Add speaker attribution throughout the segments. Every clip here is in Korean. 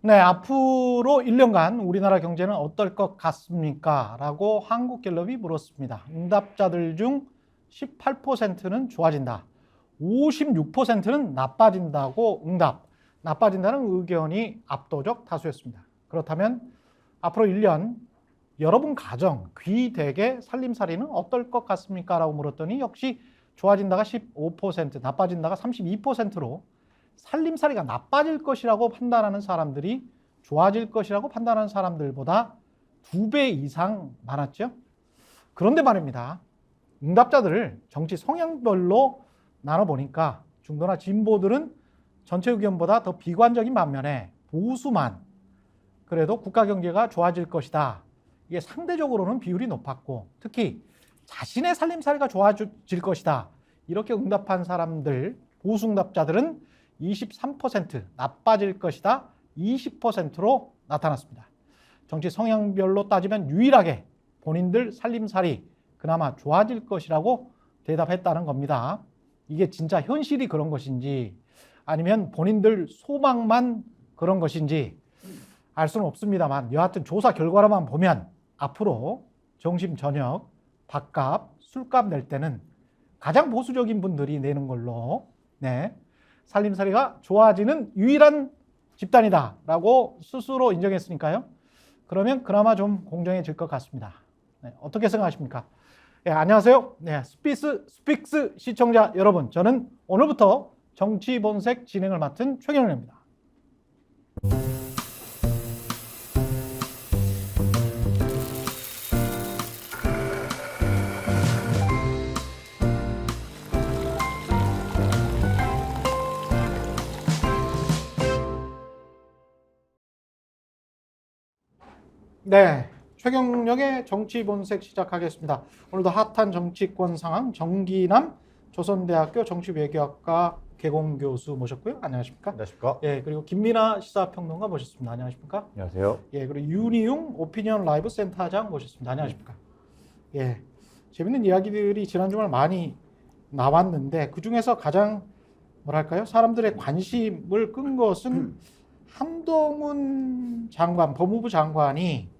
Speaker 1: 네, 앞으로 1년간 우리나라 경제는 어떨 것 같습니까? 라고 한국갤럽이 물었습니다. 응답자들 중 18%는 좋아진다. 56%는 나빠진다고 응답. 나빠진다는 의견이 압도적 다수였습니다. 그렇다면 앞으로 1년 여러분 가정, 귀대의 살림살이는 어떨 것 같습니까? 라고 물었더니 역시 좋아진다가 15%, 나빠진다가 32%로 살림살이가 나빠질 것이라고 판단하는 사람들이 좋아질 것이라고 판단하는 사람들보다 2배 이상 많았죠. 그런데 말입니다. 응답자들을 정치 성향별로 나눠보니까 중도나 진보들은 전체 의견보다 더 비관적인 반면에 보수만 그래도 국가 경제가 좋아질 것이다. 이게 상대적으로는 비율이 높았고 특히 자신의 살림살이가 좋아질 것이다. 이렇게 응답한 사람들, 보수 응답자들은 23%, 나빠질 것이다 20%로 나타났습니다. 정치 성향별로 따지면 유일하게 본인들 살림살이 그나마 좋아질 것이라고 대답했다는 겁니다. 이게 진짜 현실이 그런 것인지 아니면 본인들 소망만 그런 것인지 알 수는 없습니다만 여하튼 조사 결과로만 보면 앞으로 점심 저녁 밥값, 술값 낼 때는 가장 보수적인 분들이 내는 걸로 살림살이가 좋아지는 유일한 집단이다라고 스스로 인정했으니까요. 그러면 그나마 좀 공정해질 것 같습니다. 어떻게 생각하십니까? 안녕하세요. 스픽스 시청자 여러분, 저는 오늘부터 정치본색 진행을 맡은 최경영입니다. 네, 최경영의 정치본색 시작하겠습니다. 오늘도 핫한 정치권 상황 정기남 조선대학교 정치외교학과 개공교수 모셨고요. 안녕하십니까?
Speaker 2: 안녕하십니까?
Speaker 1: 예, 그리고 김민아 시사평론가 모셨습니다. 안녕하십니까?
Speaker 2: 안녕하세요.
Speaker 1: 예, 그리고 윤희용 오피니언 라이브 센터장 모셨습니다. 안녕하십니까? 예, 재밌는 이야기들이 지난 주말 많이 나왔는데 그 중에서 가장 뭐랄까요? 사람들의 관심을 끈 것은 한동훈 장관, 법무부 장관이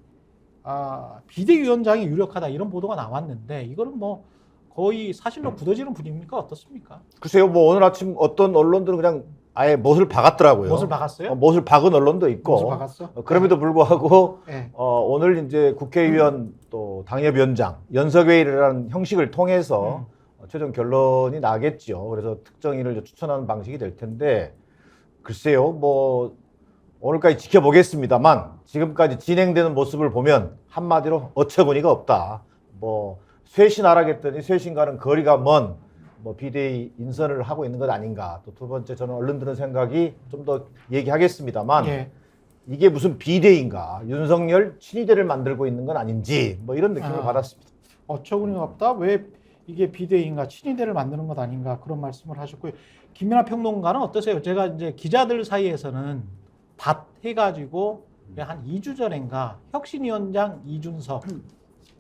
Speaker 1: 비대위원장이 유력하다 이런 보도가 나왔는데 이거는 뭐 거의 사실로 굳어지는 분위기입니까? 어떻습니까?
Speaker 2: 글쎄요, 뭐 오늘 아침 어떤 언론들은 그냥 아예 못을 박았더라고요.
Speaker 1: 못을 박았어요?
Speaker 2: 못을 박은 언론도 있고.
Speaker 1: 못을 박았어?
Speaker 2: 그럼에도 불구하고
Speaker 1: 네.
Speaker 2: 오늘 이제 국회의원 또 당협위원장 연석회의라는 형식을 통해서 최종 결론이 나겠죠. 그래서 특정인을 추천하는 방식이 될 텐데 글쎄요, 뭐 오늘까지 지켜보겠습니다만 지금까지 진행되는 모습을 보면 한마디로 어처구니가 없다. 뭐 쇄신하라겠더니 쇄신과는 거리가 먼 뭐 비대위 인선을 하고 있는 것 아닌가. 또 두 번째 저는 얼른 드는 생각이 좀 더 얘기하겠습니다만
Speaker 1: 예.
Speaker 2: 이게 무슨 비대위인가. 윤석열 친위대를 만들고 있는 건 아닌지 뭐 이런 느낌을 받았습니다.
Speaker 1: 어처구니가 없다. 왜 이게 비대위인가 친위대를 만드는 것 아닌가 그런 말씀을 하셨고요. 김민하 평론가는 어떠세요? 제가 이제 기자들 사이에서는 밭 해가지고 한 2주 전인가 혁신위원장 이준석,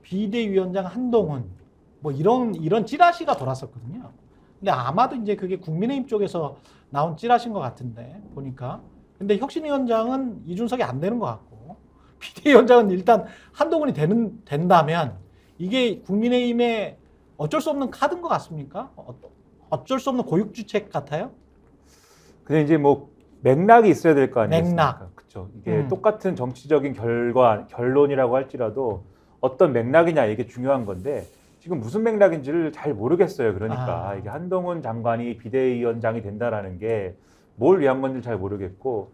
Speaker 1: 비대위원장 한동훈 뭐 이런 찌라시가 돌았었거든요. 근데 아마도 이제 그게 국민의힘 쪽에서 나온 찌라시인 것 같은데 보니까. 근데 혁신위원장은 이준석이 안 되는 것 같고 비대위원장은 일단 한동훈이 된다면 이게 국민의힘의 어쩔 수 없는 카드인 것 같습니까? 어쩔 수 없는 고육주책 같아요?
Speaker 3: 근데 이제 뭐 맥락이 있어야 될 거 아니겠습니까?
Speaker 1: 맥락.
Speaker 3: 그렇죠. 이게 똑같은 정치적인 결론이라고 할지라도 어떤 맥락이냐 이게 중요한 건데 지금 무슨 맥락인지를 잘 모르겠어요. 그러니까 이게 한동훈 장관이 비대위원장이 된다라는 게 뭘 위한 건지 잘 모르겠고,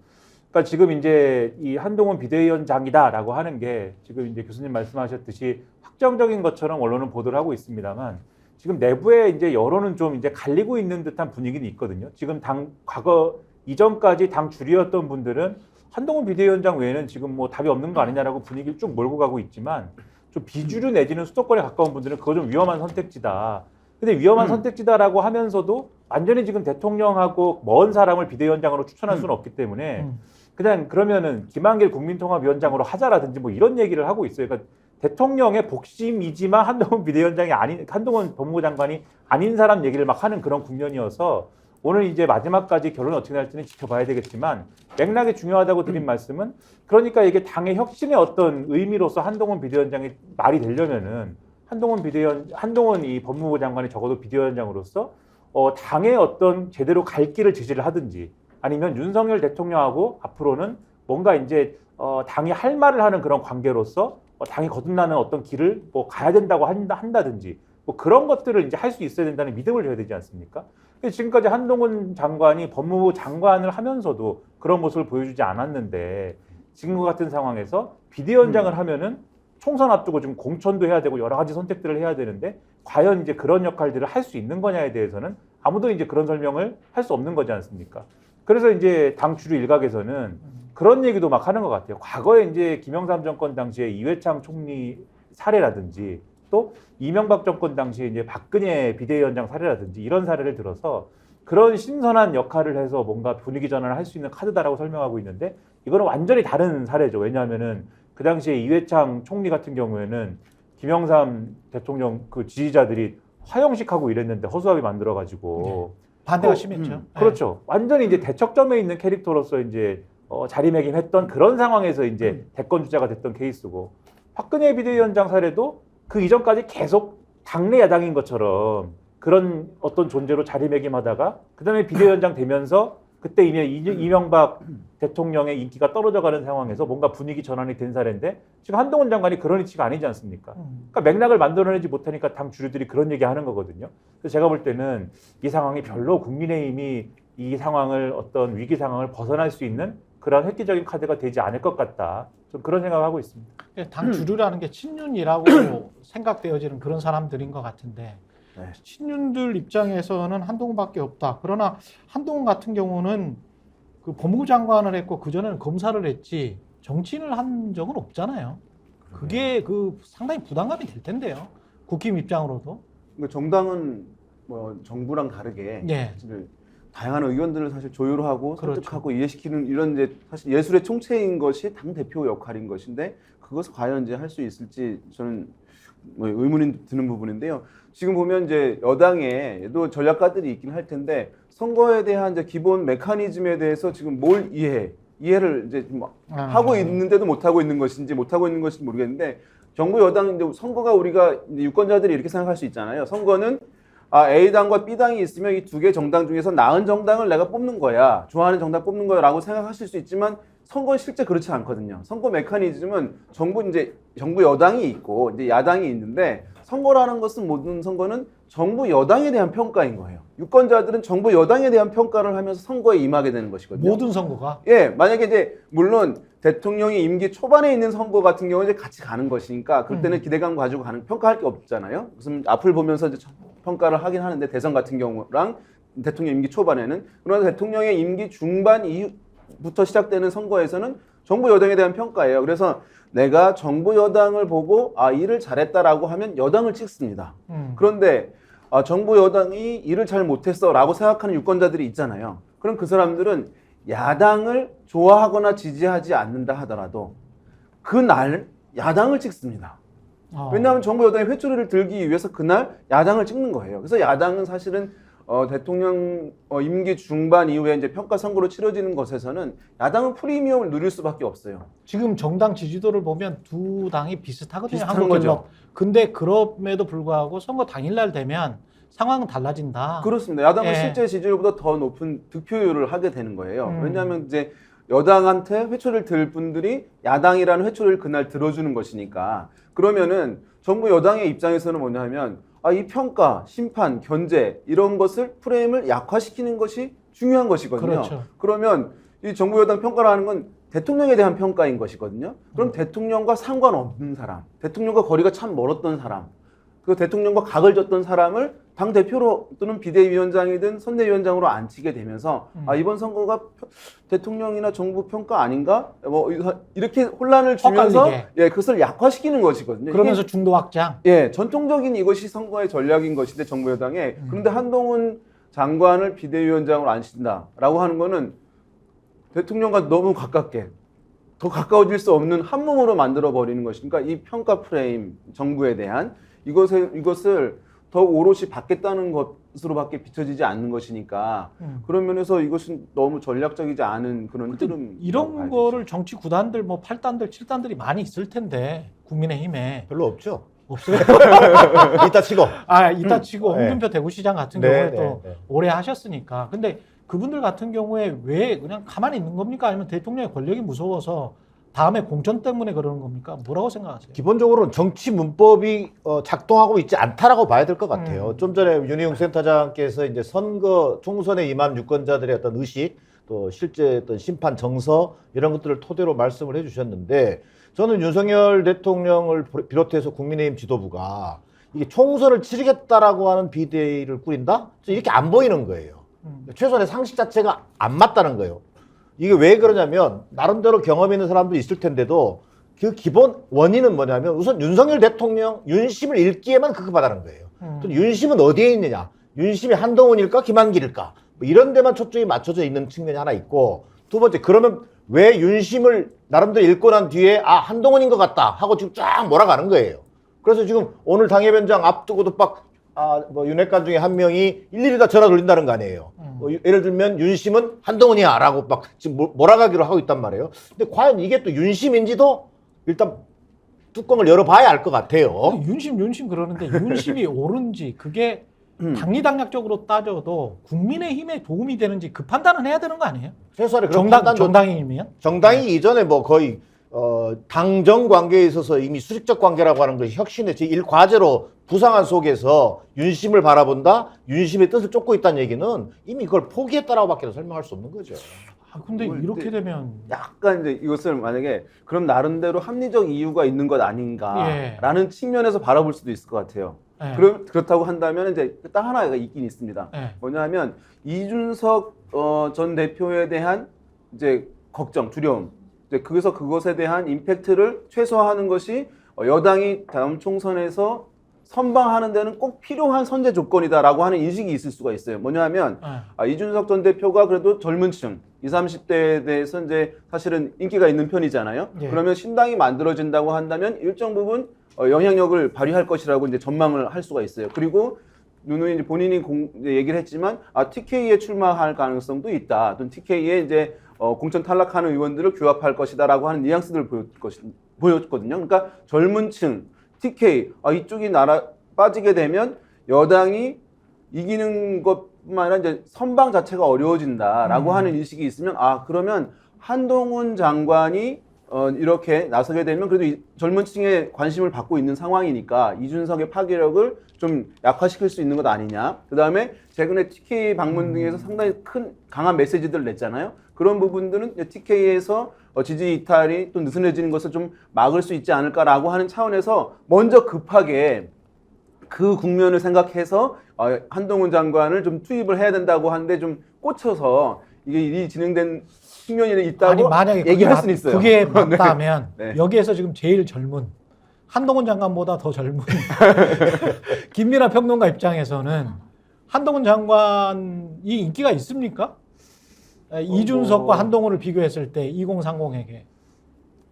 Speaker 3: 그러니까 지금 이제 이 한동훈 비대위원장이다라고 하는 게 지금 이제 교수님 말씀하셨듯이 확정적인 것처럼 언론은 보도를 하고 있습니다만 지금 내부에 이제 여론은 좀 이제 갈리고 있는 듯한 분위기는 있거든요. 지금 과거 이전까지 당 주류였던 분들은 한동훈 비대위원장 외에는 지금 뭐 답이 없는 거 아니냐라고 분위기를 쭉 몰고 가고 있지만 좀 비주류 내지는 수도권에 가까운 분들은 그거 좀 위험한 선택지다. 근데 위험한 선택지다라고 하면서도 완전히 지금 대통령하고 먼 사람을 비대위원장으로 추천할 수는 없기 때문에 그냥 그러면은 김한길 국민통합위원장으로 하자라든지 뭐 이런 얘기를 하고 있어요. 그러니까 대통령의 복심이지만 한동훈 비대위원장이 아닌, 한동훈 법무부 장관이 아닌 사람 얘기를 막 하는 그런 국면이어서 오늘 이제 마지막까지 결론이 어떻게 날지는 지켜봐야 되겠지만 맥락이 중요하다고 드린 말씀은 그러니까 이게 당의 혁신의 어떤 의미로서 한동훈 비대위원장이 말이 되려면은 한동훈 이 법무부 장관이 적어도 비대위원장으로서 당의 어떤 제대로 갈 길을 제시를 하든지 아니면 윤석열 대통령하고 앞으로는 뭔가 이제 당이 할 말을 하는 그런 관계로서 당이 거듭나는 어떤 길을 뭐 가야 된다고 한다든지 뭐 그런 것들을 이제 할 수 있어야 된다는 믿음을 줘야 되지 않습니까? 근데 지금까지 한동훈 장관이 법무부 장관을 하면서도 그런 모습을 보여주지 않았는데 지금과 같은 상황에서 비대위원장을 하면은 총선 앞두고 지금 공천도 해야 되고 여러 가지 선택들을 해야 되는데 과연 이제 그런 역할들을 할 수 있는 거냐에 대해서는 아무도 이제 그런 설명을 할 수 없는 거지 않습니까? 그래서 이제 당 주류 일각에서는 그런 얘기도 막 하는 것 같아요. 과거에 이제 김영삼 정권 당시에 이회창 총리 사례라든지 또 이명박 정권 당시에 이제 박근혜 비대위원장 사례라든지 이런 사례를 들어서 그런 신선한 역할을 해서 뭔가 분위기 전환을 할 수 있는 카드다라고 설명하고 있는데 이거는 완전히 다른 사례죠. 왜냐하면은 그 당시에 이회창 총리 같은 경우에는 김영삼 대통령 그 지지자들이 화형식하고 이랬는데 허수아비 만들어가지고
Speaker 1: 반대가 심했죠.
Speaker 3: 그렇죠. 완전히 이제 대척점에 있는 캐릭터로서 이제 자리매김했던 그런 상황에서 이제 대권 주자가 됐던 케이스고 박근혜 비대위원장 사례도 그 이전까지 계속 당내 야당인 것처럼 그런 어떤 존재로 자리매김하다가 그다음에 비대위원장 되면서 그때 이명박 대통령의 인기가 떨어져가는 상황에서 뭔가 분위기 전환이 된 사례인데 지금 한동훈 장관이 그런 위치가 아니지 않습니까? 그러니까 맥락을 만들어내지 못하니까 당 주류들이 그런 얘기하는 거거든요. 그래서 제가 볼 때는 이 상황이 별로 국민의힘이 이 상황을 어떤 위기 상황을 벗어날 수 있는 그런 획기적인 카드가 되지 않을 것 같다. 좀 그런 생각을 하고 있습니다.
Speaker 1: 당 주류라는 게 친윤이라고 생각되어지는 그런 사람들인 것 같은데
Speaker 2: 네.
Speaker 1: 친윤들 입장에서는 한동훈밖에 없다. 그러나 한동훈 같은 경우는 그 법무부 장관을 했고 그전에는 검사를 했지 정치인을 한 적은 없잖아요. 그게 그 상당히 부담감이 될 텐데요. 국힘 입장으로도.
Speaker 4: 그러니까 정당은 뭐 정부랑 다르게
Speaker 1: 예.
Speaker 4: 사실 다양한 의견들을 사실 조율하고
Speaker 1: 그렇죠.
Speaker 4: 설득하고 이해시키는 이런 이제 사실 예술의 총체인 것이 당 대표 역할인 것인데 그것을 과연 이제 할 수 있을지 저는 뭐 의문이 드는 부분인데요. 지금 보면 이제 여당에도 전략가들이 있긴 할 텐데 선거에 대한 이제 기본 메커니즘에 대해서 지금 뭘 이해를 이제 좀 하고 있는데도 못 하고 있는 것인지 모르겠는데 정부 여당 이제 선거가 우리가 이제 유권자들이 이렇게 생각할 수 있잖아요. 선거는 A당과 B당이 있으면 이 두 개 정당 중에서 나은 정당을 내가 뽑는 거야. 좋아하는 정당 뽑는 거야 라고 생각하실 수 있지만 선거는 실제 그렇지 않거든요. 선거 메커니즘은 정부 여당이 있고 이제 야당이 있는데 선거라는 것은 모든 선거는 정부 여당에 대한 평가인 거예요. 유권자들은 정부 여당에 대한 평가를 하면서 선거에 임하게 되는 것이거든요.
Speaker 1: 모든 선거가.
Speaker 4: 예, 만약에 이제 물론 대통령이 임기 초반에 있는 선거 같은 경우는 이제 같이 가는 것이니까 그때는 기대감 가지고 평가할 게 없잖아요. 무슨 앞을 보면서 이제 평가를 하긴 하는데 대선 같은 경우랑 대통령 임기 초반에는 그러나 대통령의 임기 중반 이후부터 시작되는 선거에서는 정부 여당에 대한 평가예요. 그래서 내가 정부 여당을 보고 일을 잘했다라고 하면 여당을 찍습니다. 그런데 정부 여당이 일을 잘 못했어라고 생각하는 유권자들이 있잖아요. 그럼 그 사람들은 야당을 좋아하거나 지지하지 않는다 하더라도 그날 야당을 찍습니다. 왜냐하면 정부 여당이 회초리를 들기 위해서 그날 야당을 찍는 거예요. 그래서 야당은 사실은 대통령 임기 중반 이후에 이제 평가 선거로 치러지는 것에서는 야당은 프리미엄을 누릴 수밖에 없어요.
Speaker 1: 지금 정당 지지도를 보면 두 당이 비슷하거든요.
Speaker 4: 비슷한
Speaker 1: 한국갤럽.
Speaker 4: 거죠.
Speaker 1: 근데 그럼에도 불구하고 선거 당일날 되면 상황은 달라진다.
Speaker 4: 그렇습니다. 야당은
Speaker 1: 예.
Speaker 4: 실제 지지율보다 더 높은 득표율을 하게 되는 거예요. 왜냐하면 이제 여당한테 회초리를 들 분들이 야당이라는 회초리를 그날 들어주는 것이니까. 그러면은 정부 여당의 입장에서는 뭐냐면 이 평가, 심판, 견제 이런 것을 프레임을 약화시키는 것이 중요한 것이거든요.
Speaker 1: 그렇죠.
Speaker 4: 그러면 이 정부 여당 평가라는 건 대통령에 대한 평가인 것이거든요. 그럼 대통령과 상관없는 사람, 대통령과 거리가 참 멀었던 사람, 그 대통령과 각을 졌던 사람을 당 대표로 또는 비대위원장이든 선대위원장으로 앉히게 되면서 이번 선거가 대통령이나 정부 평가 아닌가? 뭐 이렇게 혼란을 주면서
Speaker 1: 헛갈리게.
Speaker 4: 그것을 약화시키는 것이거든요.
Speaker 1: 그러면서 중도 확장.
Speaker 4: 전통적인 이것이 선거의 전략인 것인데 정부 여당에 그런데 한동훈 장관을 비대위원장으로 앉힌다라고 하는 거는 대통령과 너무 가깝게 더 가까워질 수 없는 한 몸으로 만들어 버리는 것이니까 이 평가 프레임 정부에 대한 이것을 더 오롯이 받겠다는 것으로밖에 비춰지지 않는 것이니까 그런 면에서 이것은 너무 전략적이지 않은 그런
Speaker 1: 근데
Speaker 4: 흐름.
Speaker 1: 이런 거를 정치 구단들 뭐 8단들 7단들이 많이 있을 텐데 국민의힘에
Speaker 2: 별로 없죠.
Speaker 1: 없어요?
Speaker 2: 이따 치고.
Speaker 1: 아 이따 치고
Speaker 2: 네.
Speaker 1: 홍준표 대구시장 같은
Speaker 2: 네,
Speaker 1: 경우에
Speaker 2: 네,
Speaker 1: 또
Speaker 2: 네.
Speaker 1: 오래 하셨으니까. 근데 그분들 같은 경우에 왜 그냥 가만히 있는 겁니까? 아니면 대통령의 권력이 무서워서 다음에 공천 때문에 그러는 겁니까? 뭐라고 생각하세요?
Speaker 2: 기본적으로는 정치 문법이 작동하고 있지 않다라고 봐야 될 것 같아요. 좀 전에 윤희용 센터장께서 이제 선거 총선에 임한 유권자들의 어떤 의식, 또 실제 어떤 심판 정서 이런 것들을 토대로 말씀을 해주셨는데, 저는 윤석열 대통령을 비롯해서 국민의힘 지도부가 이게 총선을 치르겠다라고 하는 비대위를 꾸린다? 이렇게 안 보이는 거예요. 최소한의 상식 자체가 안 맞다는 거예요. 이게 왜 그러냐면 나름대로 경험 있는 사람도 있을 텐데도 그 기본 원인은 뭐냐면 우선 윤석열 대통령 윤심을 읽기에만 급급하다는 거예요. 또 윤심은 어디에 있느냐? 윤심이 한동훈일까 김한길일까? 뭐 이런 데만 초점이 맞춰져 있는 측면이 하나 있고, 두 번째, 그러면 왜 윤심을 나름대로 읽고 난 뒤에 아 한동훈인 것 같다 하고 지금 쫙 몰아가는 거예요. 그래서 지금 오늘 당협위원장 앞두고도 뭐 윤핵관 중에 한 명이 일일이 다 전화 돌린다는 거 아니에요. 뭐 예를 들면 윤심은 한동훈이야 라고 막 지금 몰아가기로 하고 있단 말이에요. 근데 과연 이게 또 윤심인지도 일단 뚜껑을 열어봐야 알 것 같아요.
Speaker 1: 윤심 그러는데 윤심이 옳은지 그게 당리당략적으로 따져도 국민의힘에 도움이 되는지 그 판단은 해야 되는 거 아니에요?
Speaker 2: 최소한의 그런 판단도
Speaker 1: 정당이면?
Speaker 2: 정당이 이전에 뭐 거의 당정 관계에 있어서 이미 수직적 관계라고 하는 것이 혁신의 제1과제로 부상한 속에서 윤심을 바라본다, 윤심의 뜻을 쫓고 있다는 얘기는 이미 그걸 포기했다라고 밖에 설명할 수 없는 거죠.
Speaker 1: 아, 근데 이렇게 되면
Speaker 4: 약간 이제 이것을 만약에 그럼 나름대로 합리적 이유가 있는 것 아닌가라는 측면에서 바라볼 수도 있을 것 같아요.
Speaker 1: 예.
Speaker 4: 그렇다고 한다면 이제 딱 하나가 있긴 있습니다.
Speaker 1: 예.
Speaker 4: 뭐냐면 이준석 전 대표에 대한 이제 걱정, 두려움, 이제 그것에 대한 임팩트를 최소화하는 것이 여당이 다음 총선에서 선방하는 데는 꼭 필요한 선제 조건이다라고 하는 인식이 있을 수가 있어요. 뭐냐면 이준석 전 대표가 그래도 젊은 층, 20, 30대에 대해서 이제 사실은 인기가 있는 편이잖아요.
Speaker 1: 예.
Speaker 4: 그러면 신당이 만들어진다고 한다면 일정 부분 영향력을 발휘할 것이라고 이제 전망을 할 수가 있어요. 그리고 누누이 이제 본인이 이제 얘기를 했지만 TK에 출마할 가능성도 있다. 또는 TK에 이제 공천 탈락하는 의원들을 규합할 것이다라고 하는 뉘앙스들을 보였거든요. 그러니까 젊은 층, TK 이쪽이 빠지게 되면 여당이 이기는 것뿐만 아니라 이제 선방 자체가 어려워진다라고 하는 인식이 있으면 그러면 한동훈 장관이 이렇게 나서게 되면 그래도 이 젊은 층의 관심을 받고 있는 상황이니까 이준석의 파괴력을 좀 약화시킬 수 있는 것 아니냐. 그다음에 최근에 TK 방문 등에서 상당히 강한 메시지들을 냈잖아요. 그런 부분들은 TK에서 지지 이탈이 또 느슨해지는 것을 좀 막을 수 있지 않을까라고 하는 차원에서 먼저 급하게 그 국면을 생각해서 한동훈 장관을 좀 투입을 해야 된다고 하는데 좀 꽂혀서 이게 일이 진행된 측면이 있다고
Speaker 1: 아니, 만약에
Speaker 4: 얘기할 수는 있어요.
Speaker 1: 그게 맞다면
Speaker 4: 네.
Speaker 1: 여기에서 지금 제일 젊은 한동훈 장관보다 더 젊은 김민하 평론가 입장에서는 한동훈 장관이 인기가 있습니까? 이준석과 한동훈을 비교했을 때 2030에게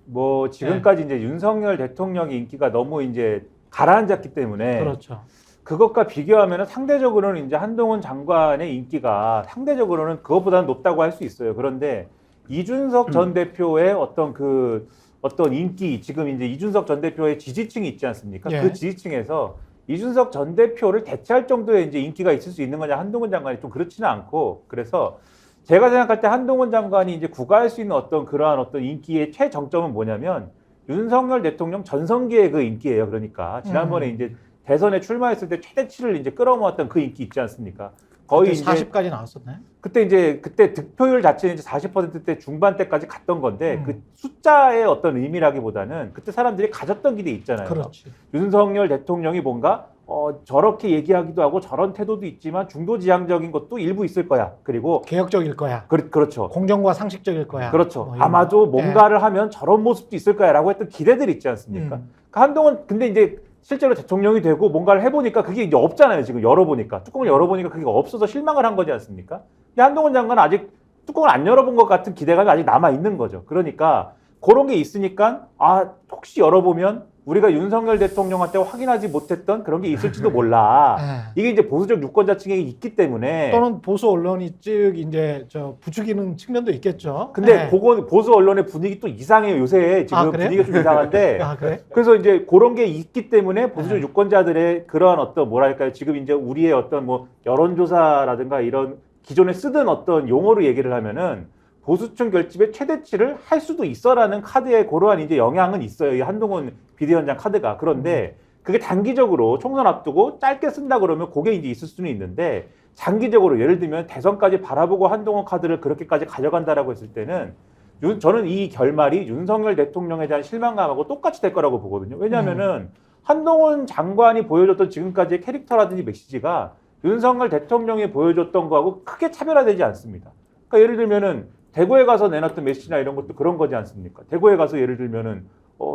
Speaker 3: 뭐 지금까지 이제 윤석열 대통령의 인기가 너무 이제 가라앉았기 때문에
Speaker 1: 그렇죠.
Speaker 3: 그것과 비교하면 상대적으로는 이제 한동훈 장관의 인기가 상대적으로는 그것보다는 높다고 할 수 있어요. 그런데 이준석 전 대표의 어떤 인기, 지금 이제 이준석 전 대표의 지지층이 있지 않습니까?
Speaker 1: 예.
Speaker 3: 그 지지층에서 이준석 전 대표를 대체할 정도의 이제 인기가 있을 수 있는 거냐, 한동훈 장관이 좀 그렇지는 않고, 그래서 제가 생각할 때 한동훈 장관이 이제 구가할 수 있는 그러한 인기의 최정점은 뭐냐면 윤석열 대통령 전성기의 그 인기예요. 그러니까 지난번에 이제 대선에 출마했을 때 최대치를 이제 끌어모았던 그 인기 있지 않습니까? 거의 이제
Speaker 1: 40까지 나왔었나요?
Speaker 3: 그때 득표율 자체는 이제 40%대 중반대까지 갔던 건데 그 숫자의 어떤 의미라기보다는 그때 사람들이 가졌던 기대 있잖아요.
Speaker 1: 그렇지.
Speaker 3: 윤석열 대통령이 뭔가 저렇게 얘기하기도 하고 저런 태도도 있지만 중도지향적인 것도 일부 있을 거야. 그리고
Speaker 1: 개혁적일 거야.
Speaker 3: 그렇죠.
Speaker 1: 공정과 상식적일 거야.
Speaker 3: 그렇죠.
Speaker 1: 뭐 이런
Speaker 3: 아마도
Speaker 1: 거.
Speaker 3: 뭔가를 하면 저런 모습도 있을 거야라고 했던 기대들이 있지 않습니까? 그러니까 한동훈 근데 이제 실제로 대통령이 되고 뭔가를 해보니까 그게 이제 없잖아요. 지금 열어보니까 뚜껑을 열어보니까 그게 없어서 실망을 한 거지 않습니까? 근데 한동훈 장관은 아직 뚜껑을 안 열어본 것 같은 기대감이 아직 남아 있는 거죠. 그러니까 그런 게 있으니까 혹시 열어보면 우리가 윤석열 대통령한테 확인하지 못했던 그런 게 있을지도 몰라. 이게 이제 보수적 유권자 층에 있기 때문에.
Speaker 1: 또는 보수 언론이 즉 이제 부추기는 측면도 있겠죠.
Speaker 3: 근데 그거 보수 언론의 분위기 또 이상해요. 요새 지금
Speaker 1: 그래요?
Speaker 3: 분위기가 좀 이상한데.
Speaker 1: 그래?
Speaker 3: 그래서 이제 그런 게 있기 때문에 보수적 유권자들의 그러한 어떤 뭐랄까요. 지금 이제 우리의 어떤 뭐 여론조사라든가 이런 기존에 쓰던 어떤 용어로 얘기를 하면은 보수층 결집의 최대치를 할 수도 있어라는 카드에 그러한 이제 영향은 있어요. 이 한동훈 비대위원장 카드가. 그런데 그게 단기적으로 총선 앞두고 짧게 쓴다 그러면 그게 이제 있을 수는 있는데 장기적으로 예를 들면 대선까지 바라보고 한동훈 카드를 그렇게까지 가져간다라고 했을 때는 저는 이 결말이 윤석열 대통령에 대한 실망감하고 똑같이 될 거라고 보거든요. 왜냐하면은 한동훈 장관이 보여줬던 지금까지의 캐릭터라든지 메시지가 윤석열 대통령이 보여줬던 거하고 크게 차별화되지 않습니다. 그러니까 예를 들면은 대구에 가서 내놨던 메시지나 이런 것도 그런 거지 않습니까? 대구에 가서 예를 들면은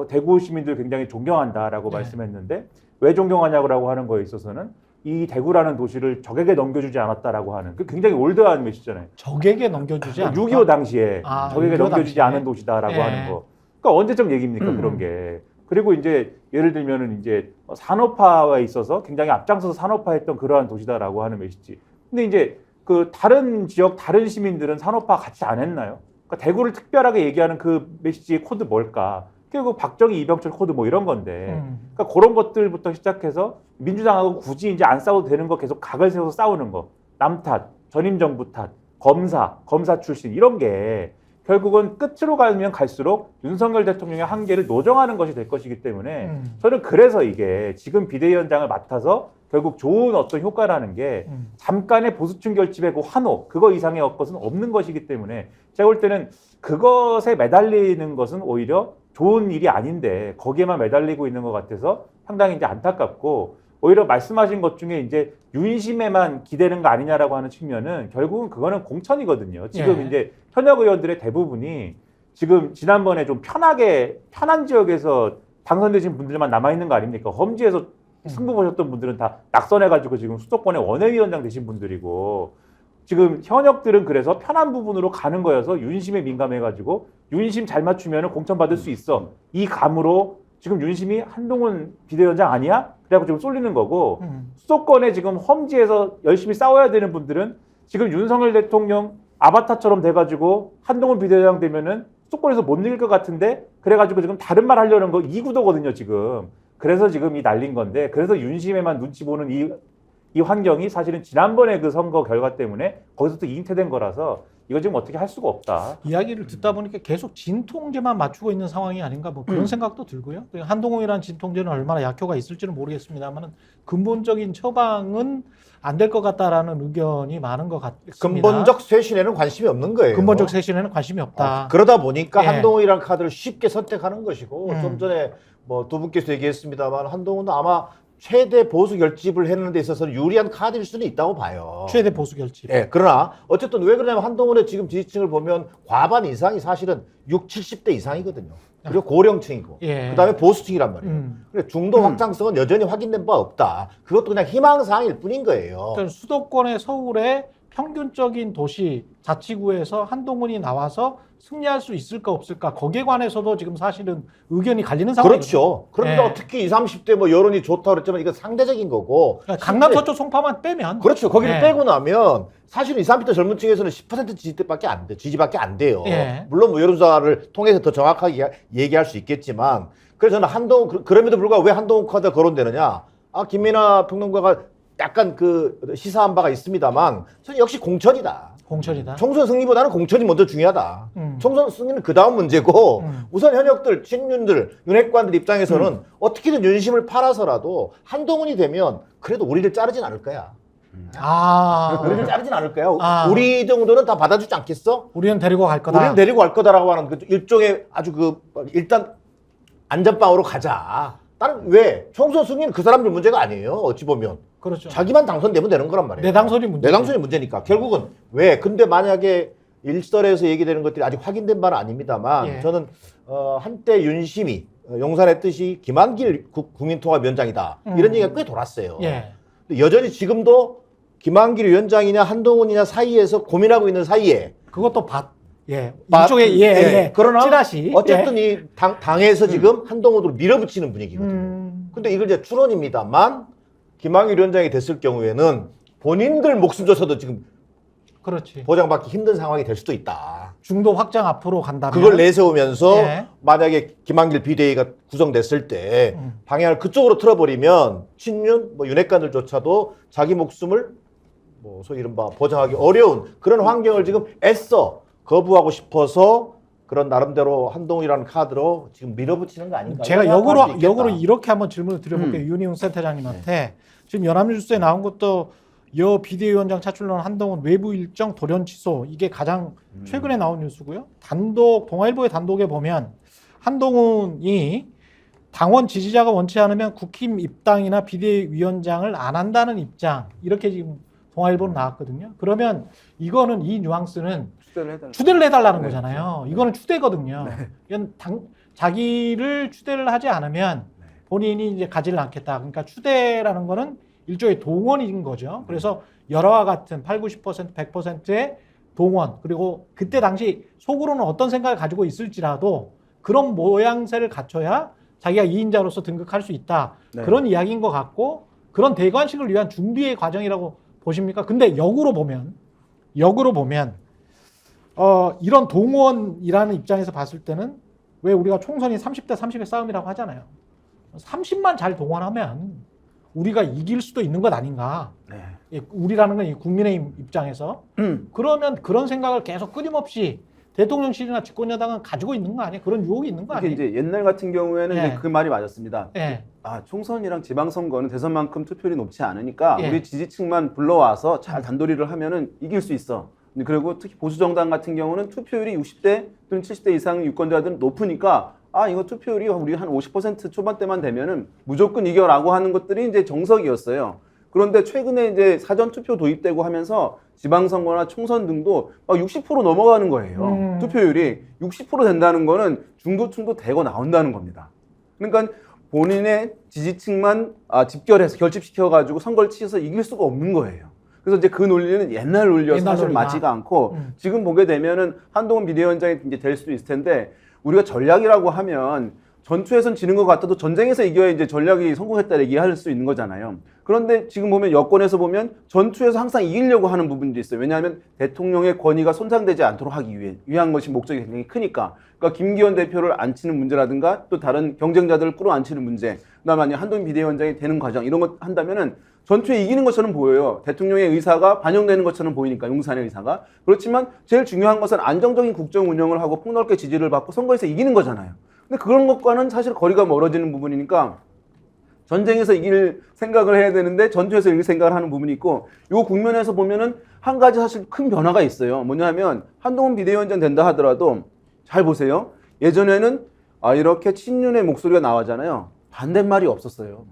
Speaker 3: 대구 시민들 굉장히 존경한다라고 말씀했는데 왜 존경하냐고 하는 거에 있어서는 이 대구라는 도시를 적에게 넘겨주지 않았다라고 하는 그 굉장히 올드한 메시지잖아요.
Speaker 1: 적에게 넘겨주지 않았다.
Speaker 3: 6.25 당시에 적에게
Speaker 1: 6.25
Speaker 3: 넘겨주지
Speaker 1: 당시에.
Speaker 3: 않은 도시다라고 하는 거. 그러니까 언제적 얘기입니까 그런 게. 그리고 이제 예를 들면은 이제 산업화에 있어서 굉장히 앞장서서 산업화했던 그러한 도시다라고 하는 메시지. 근데 이제 그 다른 지역 다른 시민들은 산업화 같이 안 했나요? 그러니까 대구를 특별하게 얘기하는 그 메시지의 코드 뭘까? 결국 박정희 이병철 코드 뭐 이런 건데. 그러니까 그런 것들부터 시작해서 민주당하고 굳이 이제 안 싸워도 되는 거 계속 각을 세워서 싸우는 거. 남 탓, 전임 정부 탓, 검사 출신 이런 게 결국은 끝으로 가면 갈수록 윤석열 대통령의 한계를 노정하는 것이 될 것이기 때문에 저는 그래서 이게 지금 비대위원장을 맡아서 결국 좋은 어떤 효과라는 게 잠깐의 보수층 결집의 그 환호 그거 이상의 것은 없는 것이기 때문에 제가 볼 때는 그것에 매달리는 것은 오히려 좋은 일이 아닌데 거기에만 매달리고 있는 것 같아서 상당히 이제 안타깝고 오히려 말씀하신 것 중에 이제 윤심에만 기대는 거 아니냐라고 하는 측면은 결국은 그거는 공천이거든요. 지금 이제 현역 의원들의 대부분이 지금 지난번에 좀 편한 지역에서 당선되신 분들만 남아 있는 거 아닙니까? 험지에서 승부 보셨던 분들은 다 낙선해가지고 지금 수도권의 원외위원장 되신 분들이고 지금 현역들은 그래서 편한 부분으로 가는 거여서 윤심에 민감해가지고 윤심 잘 맞추면 공천 받을 수 있어. 이 감으로 지금 윤심이 한동훈 비대위원장 아니야? 그래갖고 지금 쏠리는 거고 수도권에 지금 험지에서 열심히 싸워야 되는 분들은 지금 윤석열 대통령 아바타처럼 돼가지고 한동훈 비대위원장 되면은 수도권에서 못 이길 것 같은데 그래가지고 지금 다른 말 하려는 거 이 구도거든요 지금. 그래서 지금 이 날린 건데 그래서 윤심에만 눈치 보는 이 환경이 사실은 지난번에 그 선거 결과 때문에 거기서 또 잉태된 거라서 이거 지금 어떻게 할 수가 없다.
Speaker 1: 이야기를 듣다 보니까 계속 진통제만 맞추고 있는 상황이 아닌가 뭐 그런 생각도 들고요. 한동훈이라는 진통제는 얼마나 약효가 있을지는 모르겠습니다만 근본적인 처방은 안 될 것 같다라는 의견이 많은 것 같습니다.
Speaker 2: 근본적 쇄신에는 관심이 없는 거예요.
Speaker 1: 근본적 쇄신에는 관심이 없다.
Speaker 2: 그러다 보니까
Speaker 1: 예.
Speaker 2: 한동훈이라는 카드를 쉽게 선택하는 것이고 좀 전에 뭐 두 분께서 얘기했습니다만 한동훈은 아마 최대 보수 결집을 하는 데 있어서는 유리한 카드일 수는 있다고 봐요.
Speaker 1: 최대 보수 결집.
Speaker 2: 예, 그러나 어쨌든 왜 그러냐면 한동훈의 지금 지지층을 보면 과반 이상이 사실은 60, 70대 이상이거든요. 그리고 고령층이고
Speaker 1: 예.
Speaker 2: 그다음에 보수층이란 말이에요. 그래 중도 확장성은 여전히 확인된 바 없다. 그것도 그냥 희망사항일 뿐인 거예요.
Speaker 1: 그러니까 수도권의 서울의 평균적인 도시 자치구에서 한동훈이 나와서 승리할 수 있을까 없을까 거기에 관해서도 지금 사실은 의견이 갈리는 상황이죠.
Speaker 2: 그렇죠. 그런데
Speaker 1: 예.
Speaker 2: 특히 20, 30대 뭐 여론이 좋다고 그랬지만 이건 상대적인 거고.
Speaker 1: 그러니까 강남 서쪽 송파만 빼면
Speaker 2: 그렇죠. 거기를
Speaker 1: 예.
Speaker 2: 빼고 나면 사실은 20, 30대 젊은 층에서는 10% 지지대밖에 안 돼. 지지밖에 안 돼요.
Speaker 1: 예.
Speaker 2: 물론 뭐 여론조사를 통해서 더 정확하게 얘기할 수 있겠지만 그래서 저는 한동훈 그럼에도 불구하고 왜 한동훈 카드가 거론되느냐? 김민하 평론가가 약간 그 시사한 바가 있습니다만 저는 역시 공천이다.
Speaker 1: 공천이다.
Speaker 2: 총선 승리보다는 공천이 먼저 중요하다. 총선 승리는 그 다음 문제고 우선 현역들, 친윤들, 윤핵관들 입장에서는 어떻게든 윤심을 팔아서라도 한동훈이 되면 그래도 우리를 자르진 않을 거야. 우리를 자르진 않을 거야. 우리 정도는 다 받아주지 않겠어?
Speaker 1: 우리는 데리고 갈 거다.
Speaker 2: 우리는 데리고 갈 거다라고 하는 그 일종의 아주 일단 안전빵으로 가자. 나는 왜? 총선 승리는 그 사람들 문제가 아니에요. 어찌 보면.
Speaker 1: 그렇죠.
Speaker 2: 자기만 당선되면 되는 거란 말이에요.
Speaker 1: 내 당선이 문제.
Speaker 2: 내 당선이 문제니까. 결국은 왜? 근데 만약에 일설에서 얘기되는 것들이 아직 확인된 바는 아닙니다만
Speaker 1: 예.
Speaker 2: 저는 한때 윤심이 용산했듯이 김한길 국민통합위원장이다. 이런 얘기가 꽤 돌았어요.
Speaker 1: 예.
Speaker 2: 근데 여전히 지금도 김한길 위원장이냐 한동훈이냐 사이에서 고민하고 있는 사이에
Speaker 1: 그것도 밭. 예, 이쪽에
Speaker 2: 그러나
Speaker 1: 찌라시.
Speaker 2: 어쨌든 이 당에서 지금 한동훈으로 밀어붙이는 분위기거든요. 근데 이걸 이제 추론입니다만 김한길 위원장이 됐을 경우에는 본인들 목숨조차도 지금
Speaker 1: 그렇지.
Speaker 2: 보장받기 힘든 상황이 될 수도 있다.
Speaker 1: 중도 확장 앞으로 간다면
Speaker 2: 그걸 내세우면서
Speaker 1: 예.
Speaker 2: 만약에 김한길 비대위가 구성됐을 때 방향을 그쪽으로 틀어버리면 친윤, 윤핵관들조차도 자기 목숨을 소위 이른바 보장하기 어려운 그런 환경을 지금 애써 거부하고 싶어서 그런 나름대로 한동훈이라는 카드로 지금 밀어붙이는 거 아닌가?
Speaker 1: 제가
Speaker 2: 이런 생각할 수 있겠다.
Speaker 1: 역으로 이렇게 한번 질문을 드려볼게요. 윤희용 센터장님한테. 지금 연합뉴스에 나온 것도 여 비대위원장 차출론 한동훈 외부 일정 돌연 취소 이게 가장 최근에 나온 뉴스고요. 동아일보의 단독에 보면 한동훈이 당원 지지자가 원치 않으면 국힘 입당이나 비대위원장을 안 한다는 입장 이렇게 지금 동아일보는 나왔거든요. 그러면 이거는 이 뉘앙스는 추대를 해달라는 거잖아요. 이거는 추대거든요. 이건 자기를 추대를 하지 않으면 본인이 이제 가지를 않겠다. 그러니까 추대라는 거는 일종의 동원인 거죠. 그래서 여러와 같은 8, 90%, 100%의 동원 그리고 그때 당시 속으로는 어떤 생각을 가지고 있을지라도 그런 모양새를 갖춰야 자기가 2인자로서 등극할 수 있다.
Speaker 4: 네.
Speaker 1: 그런 이야기인 것 같고 그런 대관식을 위한 준비의 과정이라고 보십니까? 근데 역으로 보면 이런 동원이라는 입장에서 봤을 때는 왜 우리가 총선이 30대 30의 싸움이라고 하잖아요. 30만 잘 동원하면 우리가 이길 수도 있는 것 아닌가.
Speaker 4: 네.
Speaker 1: 예, 우리라는 건 이 국민의힘 입장에서 그러면 그런 생각을 계속 끊임없이 대통령실이나 집권여당은 가지고 있는 거 아니에요? 그런 유혹이 있는 거
Speaker 4: 이게
Speaker 1: 아니에요?
Speaker 4: 이제 옛날 같은 경우에는
Speaker 1: 예.
Speaker 4: 이제 그 말이 맞았습니다.
Speaker 1: 예.
Speaker 4: 총선이랑 지방선거는 대선만큼 투표율이 높지 않으니까
Speaker 1: 예.
Speaker 4: 우리 지지층만 불러와서 잘 단도리를 하면은 이길 수 있어. 그리고 특히 보수정당 같은 경우는 투표율이 60대 또는 70대 이상 유권자들은 높으니까 이거 투표율이 우리 한 50% 초반대만 되면은 무조건 이겨라고 하는 것들이 이제 정석이었어요. 그런데 최근에 이제 사전투표 도입되고 하면서 지방선거나 총선 등도 막 60% 넘어가는 거예요. 투표율이 60% 된다는 거는 중도층도 대거 나온다는 겁니다. 그러니까 본인의 지지층만 집결해서 결집시켜가지고 선거를 치셔서 이길 수가 없는 거예요. 그래서 이제 그 논리는 옛날 논리여서
Speaker 1: 옛날
Speaker 4: 사실
Speaker 1: 논리다.
Speaker 4: 맞지가 않고 지금 보게 되면은 한동훈 비대위원장이 이제 될 수도 있을 텐데 우리가 전략이라고 하면 전투에선 지는 것 같아도 전쟁에서 이겨야 이제 전략이 성공했다 얘기할 수 있는 거잖아요. 그런데 지금 보면 여권에서 보면 전투에서 항상 이기려고 하는 부분도 있어요. 왜냐하면 대통령의 권위가 손상되지 않도록 하기 위한 것이 목적이 굉장히 크니까. 그러니까 김기현 대표를 앉히는 문제라든가 또 다른 경쟁자들을 끌어안치는 문제, 그다음에 만약 한동훈 비대위원장이 되는 과정 이런 것 한다면은 전투에 이기는 것처럼 보여요. 대통령의 의사가 반영되는 것처럼 보이니까 용산의 의사가. 그렇지만 제일 중요한 것은 안정적인 국정 운영을 하고 폭넓게 지지를 받고 선거에서 이기는 거잖아요. 근데 그런 것과는 사실 거리가 멀어지는 부분이니까 전쟁에서 이길 생각을 해야 되는데 전투에서 이길 생각을 하는 부분이 있고 이 국면에서 보면은 한 가지 사실 큰 변화가 있어요. 뭐냐면 한동훈 비대위원장 된다 하더라도 잘 보세요. 예전에는 이렇게 친윤의 목소리가 나오잖아요. 반대말이 없었어요.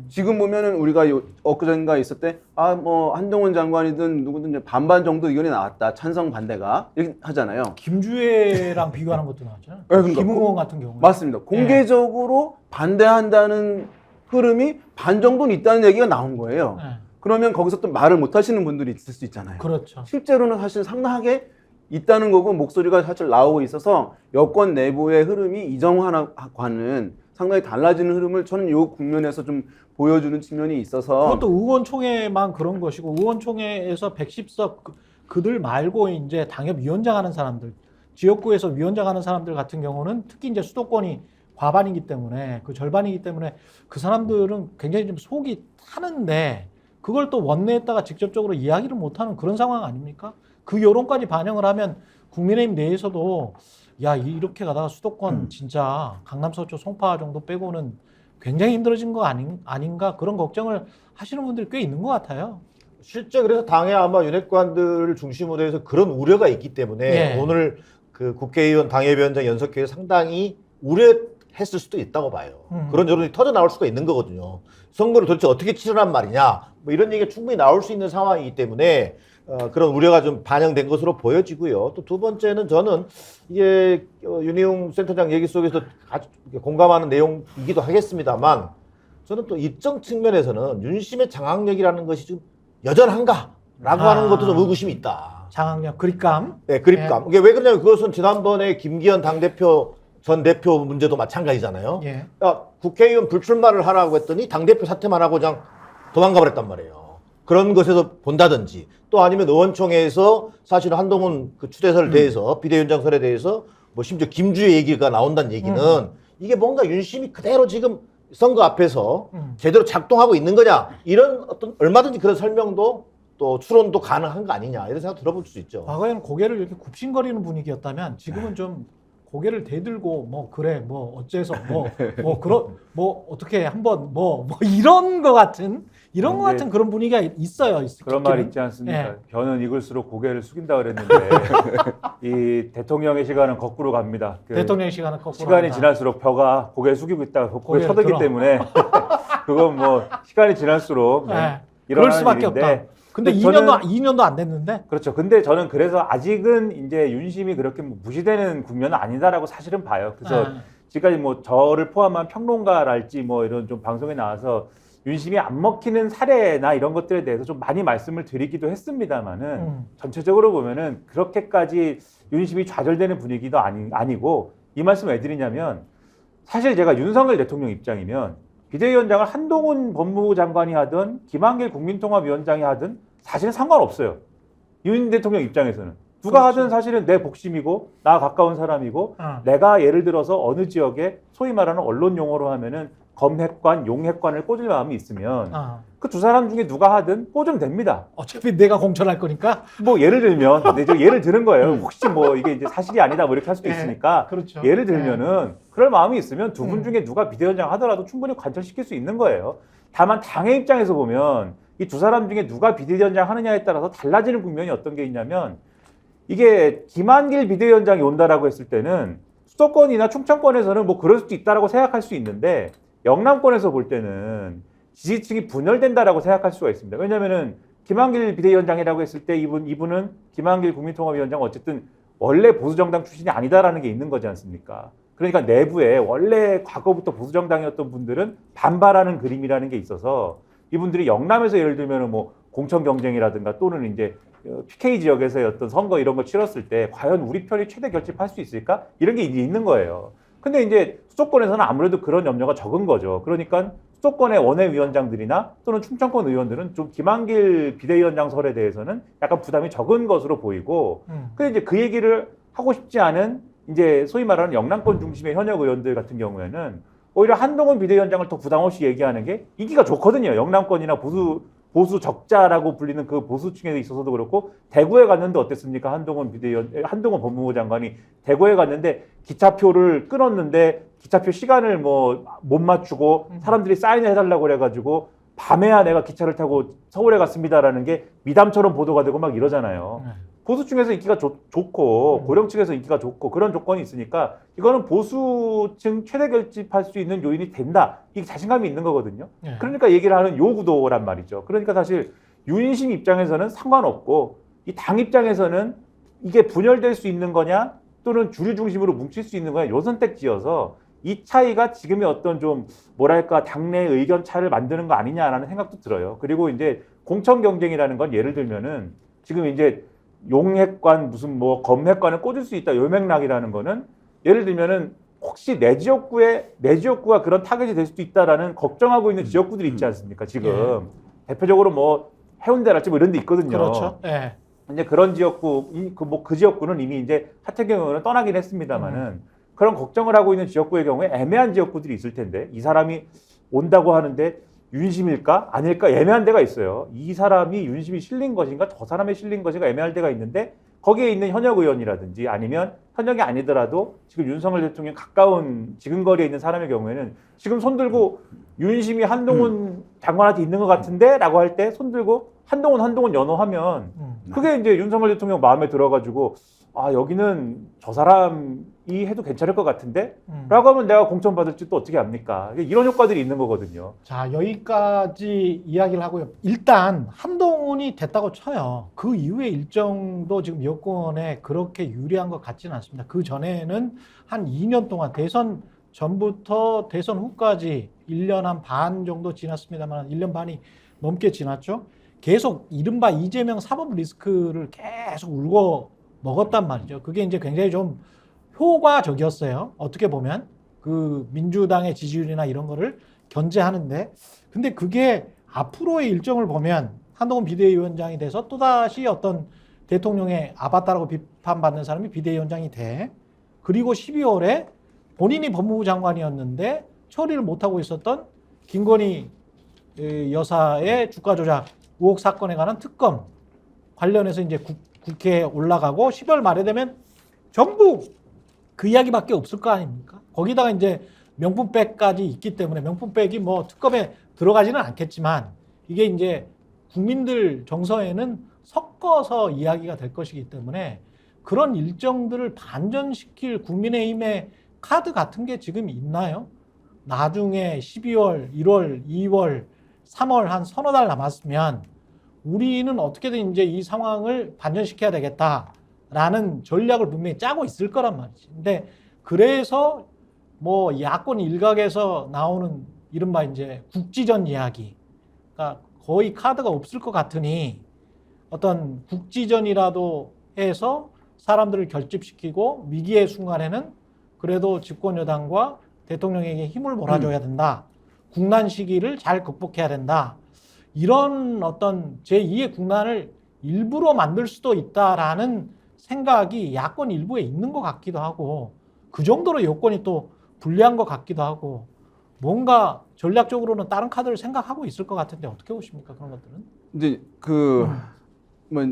Speaker 4: 지금 보면은 우리가 엊그젠가 있을 때 한동훈 장관이든 누구든 반반 정도 의견이 나왔다. 찬성 반대가 이렇게 하잖아요.
Speaker 1: 김주애랑 비교하는 것도 나왔잖아요.
Speaker 4: 네, 그러니까
Speaker 1: 김웅원 같은 경우.
Speaker 4: 맞습니다. 공개적으로 반대한다는 흐름이 반 정도는 있다는 얘기가 나온 거예요.
Speaker 1: 네.
Speaker 4: 그러면 거기서 또 말을 못 하시는 분들이 있을 수 있잖아요.
Speaker 1: 그렇죠.
Speaker 4: 실제로는 사실 상당하게 있다는 거고 목소리가 사실 나오고 있어서 여권 내부의 흐름이 이정환과는 상당히 달라지는 흐름을 저는 이 국면에서 좀 보여주는 측면이 있어서
Speaker 1: 그것도 의원총회만 그런 것이고 의원총회에서 110석 그들 말고 이제 당협위원장 하는 사람들 지역구에서 위원장 하는 사람들 같은 경우는 특히 이제 수도권이 과반이기 때문에 그 절반이기 때문에 그 사람들은 굉장히 좀 속이 타는데 그걸 또 원내에다가 직접적으로 이야기를 못하는 그런 상황 아닙니까? 그 여론까지 반영을 하면 국민의힘 내에서도 야 이렇게 가다가 수도권 진짜 강남 서초 송파 정도 빼고는 굉장히 힘들어진 거 아닌가 그런 걱정을 하시는 분들이 꽤 있는 것 같아요.
Speaker 2: 실제 그래서 당에 아마 윤핵관들을 중심으로 해서 그런 우려가 있기 때문에
Speaker 1: 예.
Speaker 2: 오늘 그 국회의원 당협위원장 연석회에 상당히 우려했을 수도 있다고 봐요. 그런 여론이 터져 나올 수가 있는 거거든요. 선거를 도대체 어떻게 치르란 말이냐 뭐 이런 얘기가 충분히 나올 수 있는 상황이기 때문에 그런 우려가 좀 반영된 것으로 보여지고요. 또 두 번째는 저는 이게 윤희용 센터장 얘기 속에서 아주 공감하는 내용이기도 하겠습니다만 저는 또 일정 측면에서는 윤심의 장악력이라는 것이 좀 여전한가라고 하는 것도 좀 의구심이 있다.
Speaker 1: 장학력 그립감.
Speaker 2: 네, 그립감. 이게 왜 그러냐면 그것은 지난번에 김기현 당대표 전 대표 문제도 마찬가지잖아요.
Speaker 1: 예.
Speaker 2: 그러니까 국회의원 불출마를 하라고 했더니 당대표 사퇴만 하고 그냥 도망가 버렸단 말이에요. 그런 것에서 본다든지 또 아니면 의원총회에서 사실 한동훈 그 추대설에 대해서 비대위원장설에 대해서 뭐 심지어 김주의 얘기가 나온다는 얘기는 이게 뭔가 윤심이 그대로 지금 선거 앞에서 제대로 작동하고 있는 거냐 이런 어떤 얼마든지 그런 설명도 또 추론도 가능한 거 아니냐 이런 생각 들어볼 수 있죠.
Speaker 1: 과거에는 고개를 이렇게 굽신거리는 분위기였다면 지금은 좀 고개를 대들고 뭐 그래 뭐 어째서 뭐 그런 뭐 어떻게 한번 뭐 이런 거 같은 이런 거 같은 그런 분위기가 있어요.
Speaker 3: 그런 말 있지 않습니까?
Speaker 1: 예.
Speaker 3: 변은 익을수록 고개를 숙인다 그랬는데 이 대통령의 시간은 거꾸로 갑니다. 그
Speaker 1: 대통령 시간은 거꾸로
Speaker 3: 시간이
Speaker 1: 한다.
Speaker 3: 지날수록 벼가 고개를 숙이고 있다가 고개
Speaker 1: 고개를
Speaker 3: 쳐들기
Speaker 1: 들어.
Speaker 3: 때문에 그건 뭐 시간이 지날수록
Speaker 1: 예.
Speaker 3: 일어나는
Speaker 1: 그럴 수밖에
Speaker 3: 일인데
Speaker 1: 없다. 근데
Speaker 3: 저는
Speaker 1: 2년도 안 됐는데.
Speaker 3: 그렇죠. 근데 저는 그래서 아직은 이제 윤심이 그렇게 뭐 무시되는 국면은 아니다라고 사실은 봐요. 그래서 지금까지 뭐 저를 포함한 평론가랄지 뭐 이런 좀 방송에 나와서 윤심이 안 먹히는 사례나 이런 것들에 대해서 좀 많이 말씀을 드리기도 했습니다만은 전체적으로 보면은 그렇게까지 윤심이 좌절되는 분위기도 아니고 이 말씀을 왜 드리냐면 사실 제가 윤석열 대통령 입장이면 비대위원장을 한동훈 법무부 장관이 하든 김한길 국민통합위원장이 하든 사실은 상관없어요. 윤 대통령 입장에서는. 누가
Speaker 1: 그렇죠.
Speaker 3: 하든 사실은 내 복심이고 나와 가까운 사람이고 내가 예를 들어서 어느 지역에 소위 말하는 언론 용어로 하면은 검핵관, 용핵관을 꽂을 마음이 있으면 그 두 사람 중에 누가 하든 꽂으면 됩니다.
Speaker 1: 어차피 내가 공천할 거니까.
Speaker 3: 뭐 예를 들면 예를 드는 거예요. 혹시 뭐 이게 이제 사실이 아니다 뭐 이렇게 할 수도
Speaker 1: 예,
Speaker 3: 있으니까
Speaker 1: 그렇죠.
Speaker 3: 예를 들면은 그럴 마음이 있으면 두 분 중에 누가 비대위원장 하더라도 충분히 관철시킬 수 있는 거예요. 다만 당의 입장에서 보면 이 두 사람 중에 누가 비대위원장 하느냐에 따라서 달라지는 국면이 어떤 게 있냐면 이게 김한길 비대위원장이 온다라고 했을 때는 수도권이나 충청권에서는 뭐 그럴 수도 있다라고 생각할 수 있는데 영남권에서 볼 때는 지지층이 분열된다라고 생각할 수가 있습니다. 왜냐면은 김한길 비대위원장이라고 했을 때 이분은 김한길 국민통합위원장 어쨌든 원래 보수정당 출신이 아니다라는 게 있는 거지 않습니까? 그러니까 내부에 원래 과거부터 보수정당이었던 분들은 반발하는 그림이라는 게 있어서 이분들이 영남에서 예를 들면 뭐 공천 경쟁이라든가 또는 이제 PK 지역에서의 어떤 선거 이런 거 치렀을 때 과연 우리 편이 최대 결집할 수 있을까? 이런 게 있는 거예요. 근데 이제 수도권에서는 아무래도 그런 염려가 적은 거죠. 그러니까 수도권의 원외위원장들이나 또는 충청권 의원들은 좀 김한길 비대위원장 설에 대해서는 약간 부담이 적은 것으로 보이고 근데 이제 그 얘기를 하고 싶지 않은 이제 소위 말하는 영남권 중심의 현역 의원들 같은 경우에는 오히려 한동훈 비대위원장을 더 부담 없이 얘기하는 게 인기가 좋거든요. 영남권이나 보수 적자라고 불리는 그 보수층에 있어서도 그렇고 대구에 갔는데 어땠습니까? 한동훈 법무부 장관이 대구에 갔는데 기차표를 끊었는데 기차표 시간을 뭐 못 맞추고 사람들이 사인을 해달라고 그래가지고 밤에야 내가 기차를 타고 서울에 갔습니다라는 게 미담처럼 보도가 되고 막 이러잖아요. 보수층에서 인기가 좋고 고령층에서 인기가 좋고 그런 조건이 있으니까 이거는 보수층 최대 결집할 수 있는 요인이 된다. 이게 자신감이 있는 거거든요. 그러니까 얘기를 하는 요 구도란 말이죠. 그러니까 사실 윤심 입장에서는 상관없고 이 당 입장에서는 이게 분열될 수 있는 거냐 또는 주류 중심으로 뭉칠 수 있는 거냐 요 선택지여서 이 차이가 지금의 어떤 좀 뭐랄까 당내 의견 차를 만드는 거 아니냐라는 생각도 들어요. 그리고 이제 공천 경쟁이라는 건 예를 들면은 지금 이제 용핵관 무슨 뭐 검핵관을 꽂을 수 있다 요 맥락이라는 거는 예를 들면은 혹시 내 지역구가 그런 타겟이 될 수도 있다라는 걱정하고 있는 지역구들이 있지 않습니까? 지금 대표적으로 뭐 해운대랄지 뭐 이런 데 있거든요.
Speaker 1: 그렇죠. 예.
Speaker 3: 이제 그런 지역구 그 지역구는 이미 이제 하태경 의원은 떠나긴 했습니다만은 그런 걱정을 하고 있는 지역구의 경우에 애매한 지역구들이 있을 텐데 이 사람이 온다고 하는데 윤심일까 아닐까 애매한 데가 있어요. 이 사람이 윤심이 실린 것인가 저 사람이 실린 것인가 애매할 때가 있는데 거기에 있는 현역 의원이라든지 아니면 현역이 아니더라도 지금 윤석열 대통령 가까운 지근거리에 있는 사람의 경우에는 지금 손들고 윤심이 한동훈 장관한테 있는 것 같은데 라고 할 때 손들고 한동훈 연호하면 그게 이제 윤석열 대통령 마음에 들어가지고 아 여기는 저 사람이 해도 괜찮을 것 같은데 라고 하면 내가 공천 받을지 또 어떻게 합니까? 이런 효과들이 있는 거거든요.
Speaker 1: 자, 여기까지 이야기를 하고요. 일단 한동훈이 됐다고 쳐요. 그 이후의 일정도 지금 여권에 그렇게 유리한 것 같지는 않습니다. 그 전에는 한 2년 동안 대선 전부터 대선 후까지 1년 한 반 정도 지났습니다만 1년 반이 넘게 지났죠. 계속 이른바 이재명 사법 리스크를 계속 울고 먹었단 말이죠. 그게 이제 굉장히 좀 효과적이었어요. 어떻게 보면 그 민주당의 지지율이나 이런 거를 견제하는데, 근데 그게 앞으로의 일정을 보면 한동훈 비대위원장이 돼서 또다시 어떤 대통령의 아바타라고 비판받는 사람이 비대위원장이 돼. 그리고 12월에 본인이 법무부 장관이었는데 처리를 못하고 있었던 김건희 여사의 주가 조작 의혹 사건에 관한 특검 관련해서 이제 국회에 올라가고 12월 말에 되면 전부 그 이야기밖에 없을 거 아닙니까? 거기다가 이제 명품백까지 있기 때문에, 명품백이 뭐 특검에 들어가지는 않겠지만 이게 이제 국민들 정서에는 섞어서 이야기가 될 것이기 때문에 그런 일정들을 반전시킬 국민의힘의 카드 같은 게 지금 있나요? 나중에 12월, 1월, 2월, 3월 한 서너 달 남았으면 우리는 어떻게든 이제 이 상황을 반전시켜야 되겠다라는 전략을 분명히 짜고 있을 거란 말이지. 근데 그래서 뭐 야권 일각에서 나오는 이른바 이제 국지전 이야기, 그러니까 거의 카드가 없을 것 같으니 어떤 국지전이라도 해서 사람들을 결집시키고 위기의 순간에는 그래도 집권 여당과 대통령에게 힘을 몰아줘야 된다. 국난 시기를 잘 극복해야 된다. 이런 어떤 제2의 국난을 일부러 만들 수도 있다라는 생각이 야권 일부에 있는 것 같기도 하고, 그 정도로 여권이 또 불리한 것 같기도 하고, 뭔가 전략적으로는 다른 카드를 생각하고 있을 것 같은데 어떻게 보십니까? 그런 것들은?
Speaker 4: 이제 뭐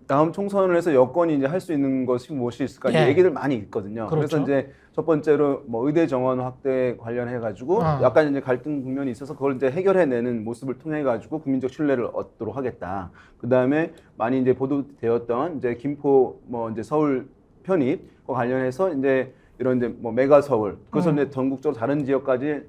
Speaker 4: 다음 총선을 해서 여권이 이제 할 수 있는 것이 무엇이 있을까
Speaker 1: 예.
Speaker 4: 얘기들 많이 있거든요.
Speaker 1: 그렇죠.
Speaker 4: 그래서 이제 첫 번째로 뭐 의대 정원 확대 관련해 가지고 약간 이제 갈등 국면이 있어서 그걸 이제 해결해내는 모습을 통해 가지고 국민적 신뢰를 얻도록 하겠다. 그 다음에 많이 이제 보도되었던 이제 김포 뭐 이제 서울 편입과 관련해서 이제 이런 이제 뭐 메가 서울, 그래서 이제 전국적으로 다른 지역까지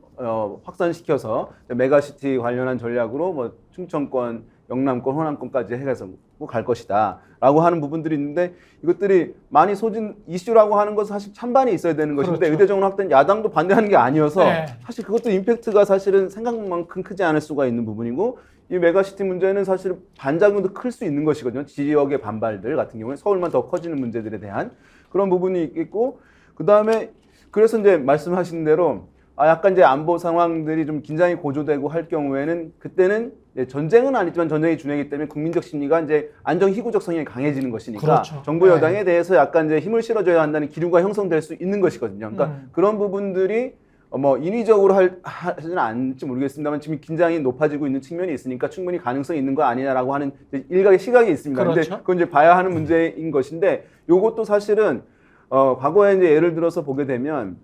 Speaker 4: 확산시켜서 메가시티 관련한 전략으로 뭐 충청권, 영남권, 호남권까지 해가서 갈 것이다라고 하는 부분들이 있는데, 이것들이 많이 소진 이슈라고 하는 것은 사실 찬반이 있어야 되는 것인데
Speaker 1: 그렇죠.
Speaker 4: 의대정원 확대는 야당도 반대하는 게 아니어서
Speaker 1: 네.
Speaker 4: 사실 그것도 임팩트가 사실은 생각만큼 크지 않을 수가 있는 부분이고, 이 메가시티 문제는 사실 반작용도 클 수 있는 것이거든요. 지역의 반발들 같은 경우에 서울만 더 커지는 문제들에 대한 그런 부분이 있겠고, 그 다음에 그래서 이제 말씀하신 대로 약간 이제 안보 상황들이 좀 긴장이 고조되고 할 경우에는 그때는 전쟁은 아니지만 전쟁이 준행이기 때문에 국민적 심리가 이제 안정희구적 성향이 강해지는 것이니까
Speaker 1: 그렇죠.
Speaker 4: 정부 여당에 대해서 약간 이제 힘을 실어줘야 한다는 기류가 형성될 수 있는 것이거든요. 그러니까 그런 부분들이 뭐 인위적으로 하지는 않을지 모르겠습니다만 지금 긴장이 높아지고 있는 측면이 있으니까 충분히 가능성이 있는 거 아니냐라고 하는 일각의 시각이 있습니다.
Speaker 1: 그렇죠.
Speaker 4: 근데 그건 이제 봐야 하는 문제인 것인데, 요것도 사실은 과거에 이제 예를 들어서 보게 되면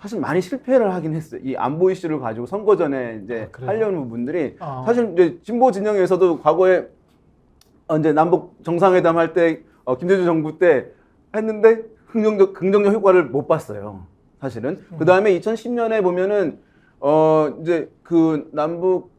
Speaker 4: 사실 많이 실패를 하긴 했어요. 이 안보 이슈를 가지고 선거 전에 이제 하려는 부분들이 사실 이제 진보 진영에서도 과거에 이제 남북 정상회담 할 때 김대중 정부 때 했는데 긍정적 효과를 못 봤어요. 사실은. 그 다음에 2010년에 보면은 이제 그 남북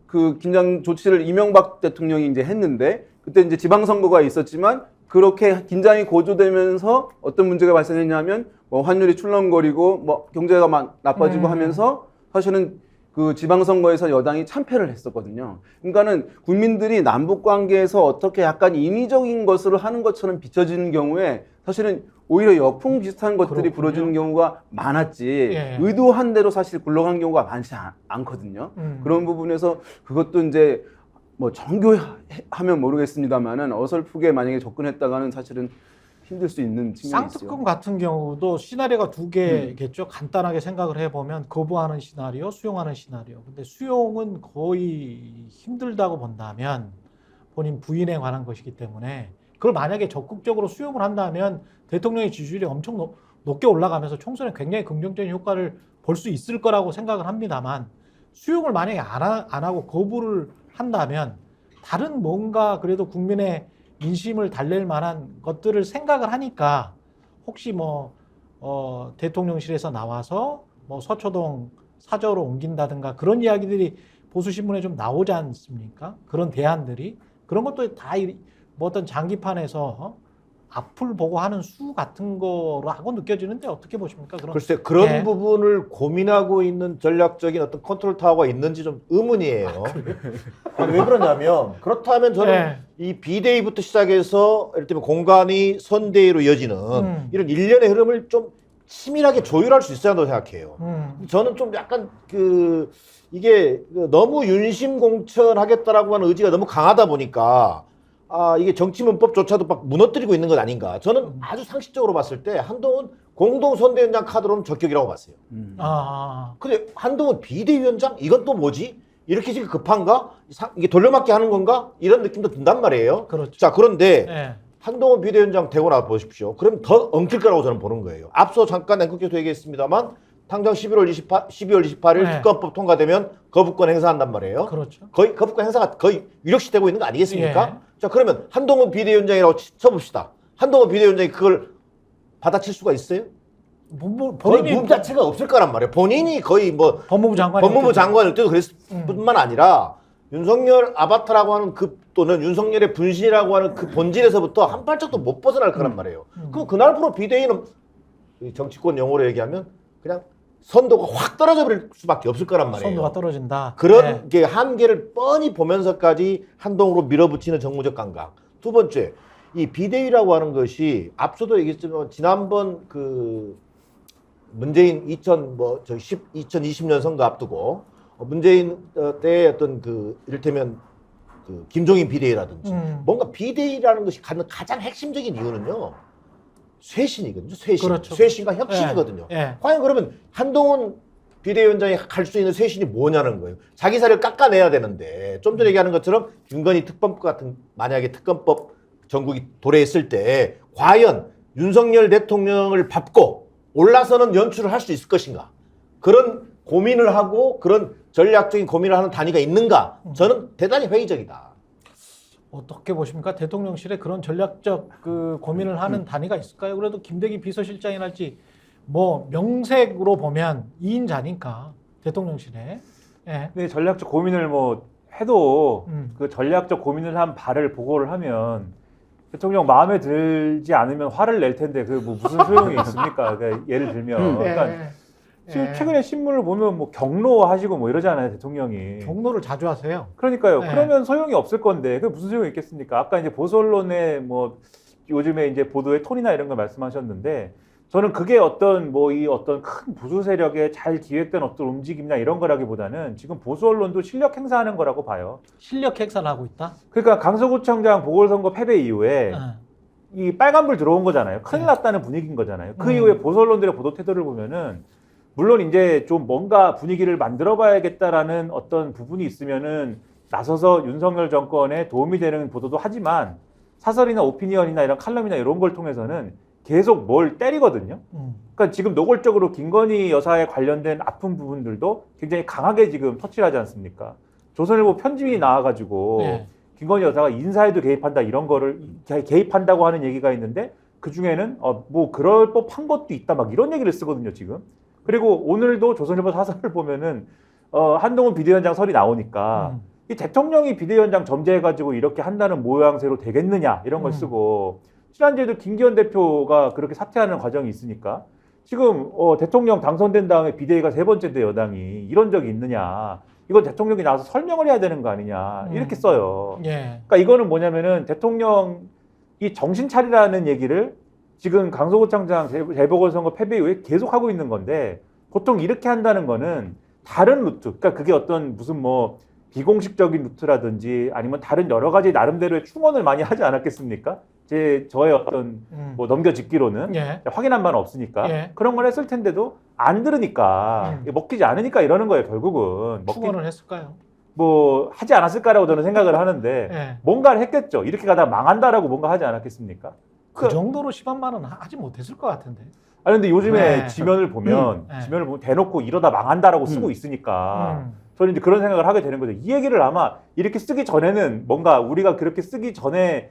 Speaker 4: 그 긴장 조치를 이명박 대통령이 이제 했는데, 그때 이제 지방선거가 있었지만 그렇게 긴장이 고조되면서 어떤 문제가 발생했냐면 뭐 환율이 출렁거리고 뭐 경제가 막 나빠지고 하면서 사실은 그 지방선거에서 여당이 참패를 했었거든요. 그러니까는 국민들이 남북 관계에서 어떻게 약간 인위적인 것을 하는 것처럼 비춰지는 경우에 사실은 오히려 역풍 비슷한 것들이
Speaker 1: 그렇군요.
Speaker 4: 불어지는 경우가 많았지,
Speaker 1: 예.
Speaker 4: 의도한 대로 사실 굴러간 경우가 많지 않거든요. 그런 부분에서 그것도 이제 뭐 정교하면 모르겠습니다만은 어설프게 만약에 접근했다가는 사실은 힘들 수 있는 측면이 있죠.
Speaker 1: 쌍특검 같은 경우도 시나리오가 두 개겠죠. 간단하게 생각을 해보면 거부하는 시나리오, 수용하는 시나리오. 근데 수용은 거의 힘들다고 본다면 본인 부인에 관한 것이기 때문에, 그걸 만약에 적극적으로 수용을 한다면 대통령의 지지율이 엄청 높게 올라가면서 총선에 굉장히 긍정적인 효과를 볼 수 있을 거라고 생각을 합니다만, 수용을 만약에 안 하고 거부를 한다면 다른 뭔가 그래도 국민의 민심을 달랠 만한 것들을 생각을 하니까 혹시 뭐 대통령실에서 나와서 뭐 서초동 사저로 옮긴다든가 그런 이야기들이 보수신문에 좀 나오지 않습니까? 그런 대안들이, 그런 것도 다 뭐 어떤 장기판에서 앞을 보고 하는 수 같은 거라고 느껴지는데 어떻게 보십니까? 그런
Speaker 2: 글쎄 그런
Speaker 1: 예.
Speaker 2: 부분을 고민하고 있는 전략적인 어떤 컨트롤 타워가 있는지 좀 의문이에요. 아니, 왜 그러냐면 그렇다면 저는
Speaker 1: 예.
Speaker 2: 이 비대위부터 시작해서 예를 들면 공간이 선대위로 이어지는 이런 일련의 흐름을 좀 치밀하게 조율할 수 있어야 한다고 생각해요. 저는 좀 약간 이게 너무 윤심공천하겠다라고 하는 의지가 너무 강하다 보니까 이게 정치문법조차도 막 무너뜨리고 있는 것 아닌가. 저는 아주 상식적으로 봤을 때 한동훈 공동선대위원장 카드로는 적격이라고 봤어요. 근데 한동훈 비대위원장? 이건 또 뭐지? 이렇게 지금 급한가? 이게 돌려막기 하는 건가? 이런 느낌도 든단 말이에요.
Speaker 1: 그렇죠.
Speaker 2: 자, 그런데
Speaker 1: 예.
Speaker 2: 한동훈 비대위원장 되고 나서 보십시오. 그럼 더 엉킬 거라고 저는 보는 거예요. 앞서 잠깐 앵커께서 얘기했습니다만 당장 12월 28일
Speaker 1: 네.
Speaker 2: 특검법 통과되면 거부권 행사한단 말이에요.
Speaker 1: 그렇죠.
Speaker 2: 거의 거부권 행사가 거의 유력시되고 있는 거 아니겠습니까?
Speaker 1: 예.
Speaker 2: 자, 그러면 한동훈 비대위원장이라고 쳐봅시다. 한동훈 비대위원장이 그걸 받아칠 수가 있어요? 거의
Speaker 1: 본인이
Speaker 2: 문 자체가 없을 거란 말이에요. 본인이 거의 뭐
Speaker 1: 법무부 장관이
Speaker 2: 법무부 장관일 때도 그랬을 뿐만 아니라 윤석열 아바타라고 하는 또는 윤석열의 분신이라고 하는 그 본질에서부터 한 발짝도 못 벗어날 거란 말이에요. 그럼 그날부로 비대위는 이 정치권 용어로 얘기하면 그냥 선도가 확 떨어져 버릴 수밖에 없을 거란 말이에요.
Speaker 1: 선도가 떨어진다.
Speaker 2: 그런
Speaker 1: 예.
Speaker 2: 게 한계를 뻔히 보면서까지 한동으로 밀어붙이는 정무적 감각. 두 번째, 이 비대위라고 하는 것이 앞서도 얘기했지만 지난번 문재인 2020년 선거 앞두고 문재인 때의 어떤 이를테면 김종인 비대위라든지 뭔가 비대위라는 것이 갖는 가장 핵심적인 이유는요. 쇄신이거든요. 쇄신.
Speaker 1: 그렇죠.
Speaker 2: 쇄신과 혁신이거든요.
Speaker 1: 예.
Speaker 2: 과연 그러면 한동훈 비대위원장이 갈 수 있는 쇄신이 뭐냐는 거예요. 자기 살을 깎아내야 되는데 좀 전에 얘기하는 것처럼 윤건희 특검법 같은 만약에 특검법 전국이 도래했을 때 과연 윤석열 대통령을 밟고 올라서는 연출을 할 수 있을 것인가. 그런 고민을 하고 그런 전략적인 고민을 하는 단위가 있는가. 저는 대단히 회의적이다.
Speaker 1: 어떻게 보십니까? 대통령실에 그런 전략적 고민을 하는 단위가 있을까요? 그래도 김대기 비서실장이랄지 뭐 명색으로 보면 2인자니까 대통령실에. 예.
Speaker 3: 근데 전략적 고민을 뭐 해도
Speaker 1: 그
Speaker 3: 전략적 고민을 한 바를 보고를 하면 대통령 마음에 들지 않으면 화를 낼 텐데 뭐 무슨 소용이 있습니까? 그러니까 예를 들면 그러니까 최근에 신문을 보면 뭐 경로하시고 뭐 이러잖아요, 대통령이.
Speaker 1: 경로를 자주 하세요.
Speaker 3: 그러니까요.
Speaker 1: 네.
Speaker 3: 그러면 소용이 없을 건데 그게 무슨 소용이 있겠습니까? 아까 이제 보수 언론의 뭐 요즘에 이제 보도의 톤이나 이런 걸 말씀하셨는데 저는 그게 어떤 큰 보수 세력의 잘 기획된 어떤 움직임이나 이런 거라기보다는 지금 보수 언론도 실력 행사하는 거라고 봐요.
Speaker 1: 실력 행사를 하고 있다.
Speaker 3: 그러니까 강서구청장 보궐선거 패배 이후에 이 빨간불 들어온 거잖아요. 큰일 났다는 분위기인 거잖아요. 그 이후에 보수 언론들의 보도 태도를 보면은 물론 이제 좀 뭔가 분위기를 만들어 봐야겠다라는 어떤 부분이 있으면은 나서서 윤석열 정권에 도움이 되는 보도도 하지만 사설이나 오피니언이나 이런 칼럼이나 이런 걸 통해서는 계속 뭘 때리거든요. 그러니까 지금 노골적으로 김건희 여사에 관련된 아픈 부분들도 굉장히 강하게 지금 터치를 하지 않습니까? 조선일보 편집이 나와가지고
Speaker 1: 네.
Speaker 3: 김건희 여사가 인사에도 개입한다 이런 거를 개입한다고 하는 얘기가 있는데 그 중에는 뭐 그럴 법한 것도 있다 막 이런 얘기를 쓰거든요 지금. 그리고 오늘도 조선일보 사설을 보면은 한동훈 비대위원장 설이 나오니까 이 대통령이 비대위원장 점제해가지고 이렇게 한다는 모양새로 되겠느냐 이런 걸 쓰고 지난주에도 김기현 대표가 그렇게 사퇴하는 과정이 있으니까 지금 대통령 당선된 다음에 비대위가 3번째인데 여당이 이런 적이 있느냐 이건 대통령이 나와서 설명을 해야 되는 거 아니냐 이렇게 써요.
Speaker 1: 예.
Speaker 3: 그러니까 이거는 뭐냐면은 대통령이 정신 차리라는 얘기를 지금 강서구청장 재보궐선거 패배 이후에 계속 하고 있는 건데 보통 이렇게 한다는 거는 다른 루트, 그러니까 그게 어떤 무슨 뭐 비공식적인 루트라든지 아니면 다른 여러 가지 나름대로의 충원을 많이 하지 않았겠습니까? 저의 어떤 뭐 넘겨짓기로는
Speaker 1: 예.
Speaker 3: 확인한 바는 없으니까
Speaker 1: 예.
Speaker 3: 그런 걸 했을 텐데도 안 들으니까 먹히지 않으니까 이러는 거예요 결국은.
Speaker 1: 충원을 했을까요?
Speaker 3: 뭐 하지 않았을까라고 저는 생각을 하는데
Speaker 1: 예.
Speaker 3: 뭔가를 했겠죠. 이렇게 가다가 망한다라고 뭔가 하지 않았겠습니까?
Speaker 1: 그 정도로 심한 말은 하지 못했을 것 같은데.
Speaker 3: 아니 근데 요즘에
Speaker 1: 네.
Speaker 3: 지면을 보면
Speaker 1: 네.
Speaker 3: 지면을 보면 대놓고 이러다 망한다라고 쓰고 있으니까 저는 이제 그런 생각을 하게 되는 거죠. 이 얘기를 아마 이렇게 쓰기 전에는 뭔가 우리가 그렇게 쓰기 전에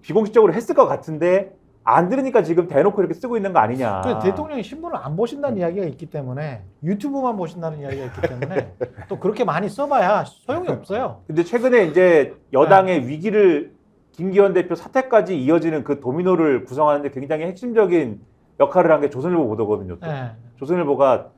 Speaker 3: 비공식적으로 했을 것 같은데 안 들으니까 지금 대놓고 이렇게 쓰고 있는 거 아니냐.
Speaker 1: 그래서 대통령이 신문을 안 보신다는 이야기가 있기 때문에 유튜브만 보신다는 이야기가 있기 때문에 또 그렇게 많이 써봐야 소용이 없어요.
Speaker 3: 근데 최근에 이제 여당의 위기를 김기현 대표 사퇴까지 이어지는 그 도미노를 구성하는데 굉장히 핵심적인 역할을 한 게 조선일보 보도거든요. 또.
Speaker 1: 예.
Speaker 3: 조선일보가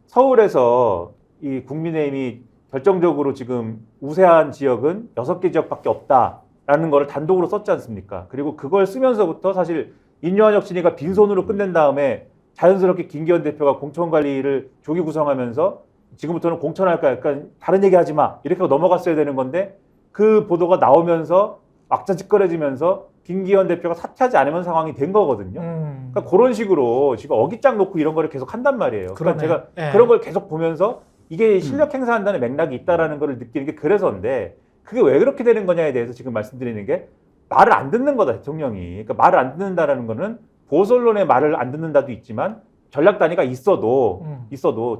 Speaker 3: 서울에서 이 국민의힘이 결정적으로 지금 우세한 지역은 6개 지역밖에 없다라는 걸 단독으로 썼지 않습니까? 그리고 그걸 쓰면서부터 사실 인요한 혁신이가 빈손으로 끝낸 다음에 자연스럽게 김기현 대표가 공천 관리를 조기 구성하면서 지금부터는 공천할까 약간 다른 얘기 하지 마 이렇게 하고 넘어갔어야 되는 건데 그 보도가 나오면서 막자지껄해지면서 김기현 대표가 사퇴하지 않으면 상황이 된 거거든요. 그러니까 그런 식으로 지금 어깃장 놓고 이런 거를 계속 한단 말이에요. 그러니까 제가
Speaker 1: 예.
Speaker 3: 그런 걸 계속 보면서 이게 실력 행사한다는 맥락이 있다라는 걸 느끼는 게 그래서인데 그게 왜 그렇게 되는 거냐에 대해서 지금 말씀드리는 게 말을 안 듣는 거다 대통령이. 그러니까 말을 안 듣는다라는 거는 보수 언론의 말을 안 듣는다도 있지만 전략 단위가 있어도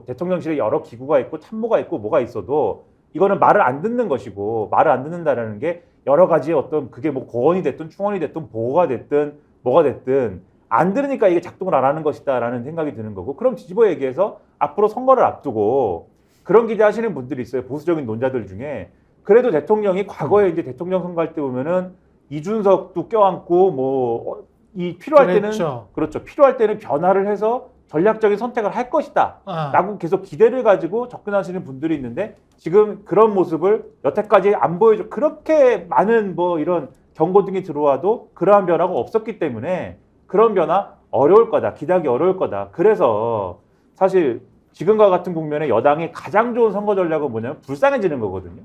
Speaker 3: 대통령실에 여러 기구가 있고 참모가 있고 뭐가 있어도 이거는 말을 안 듣는 것이고 말을 안 듣는다라는 게 여러 가지의 어떤 그게 뭐 고언이 됐든 충언이 됐든 보고가 됐든 뭐가 됐든 안 들으니까 이게 작동을 안 하는 것이다라는 생각이 드는 거고 그럼 뒤집어 얘기해서 앞으로 선거를 앞두고 그런 기대하시는 분들이 있어요. 보수적인 논자들 중에 그래도 대통령이 과거에 이제 대통령 선거할 때 보면은 이준석도 껴안고 뭐 이 필요할
Speaker 1: 그랬죠.
Speaker 3: 때는 그렇죠. 필요할 때는 변화를 해서 전략적인 선택을 할 것이다. 라고 계속 기대를 가지고 접근하시는 분들이 있는데 지금 그런 모습을 여태까지 안 보여줘. 그렇게 많은 뭐 이런 경고 등이 들어와도 그러한 변화가 없었기 때문에 그런 변화 어려울 거다. 기대하기 어려울 거다. 그래서 사실 지금과 같은 국면에 여당이 가장 좋은 선거 전략은 뭐냐면 불쌍해지는 거거든요.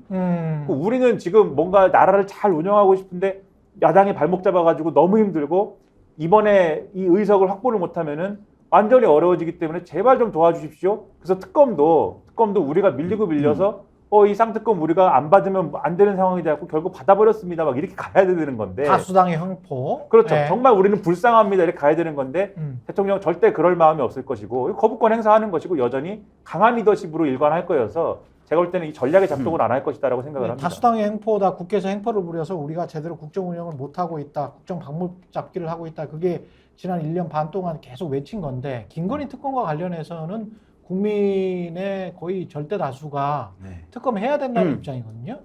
Speaker 3: 우리는 지금 뭔가 나라를 잘 운영하고 싶은데 야당이 발목 잡아가지고 너무 힘들고 이번에 이 의석을 확보를 못하면은 완전히 어려워지기 때문에 제발 좀 도와주십시오. 그래서 특검도 우리가 밀리고 밀려서 이 쌍특검 우리가 안 받으면 안 되는 상황이 돼갖고 결국 받아버렸습니다. 막 이렇게 가야 되는 건데.
Speaker 1: 다수당의 횡포.
Speaker 3: 그렇죠.
Speaker 1: 예.
Speaker 3: 정말 우리는 불쌍합니다. 이렇게 가야 되는 건데 대통령 절대 그럴 마음이 없을 것이고 거부권 행사하는 것이고 여전히 강한 리더십으로 일관할 거여서 제가 볼 때는 이 전략의 작동을 안 할 것이다라고 생각을 합니다.
Speaker 1: 다수당의 횡포다. 국회에서 횡포를 부려서 우리가 제대로 국정 운영을 못하고 있다. 국정 방법 잡기를 하고 있다. 그게 지난 1년 반 동안 계속 외친 건데 김건희 특검과 관련해서는 국민의 거의 절대 다수가 특검해야 된다는 입장이거든요.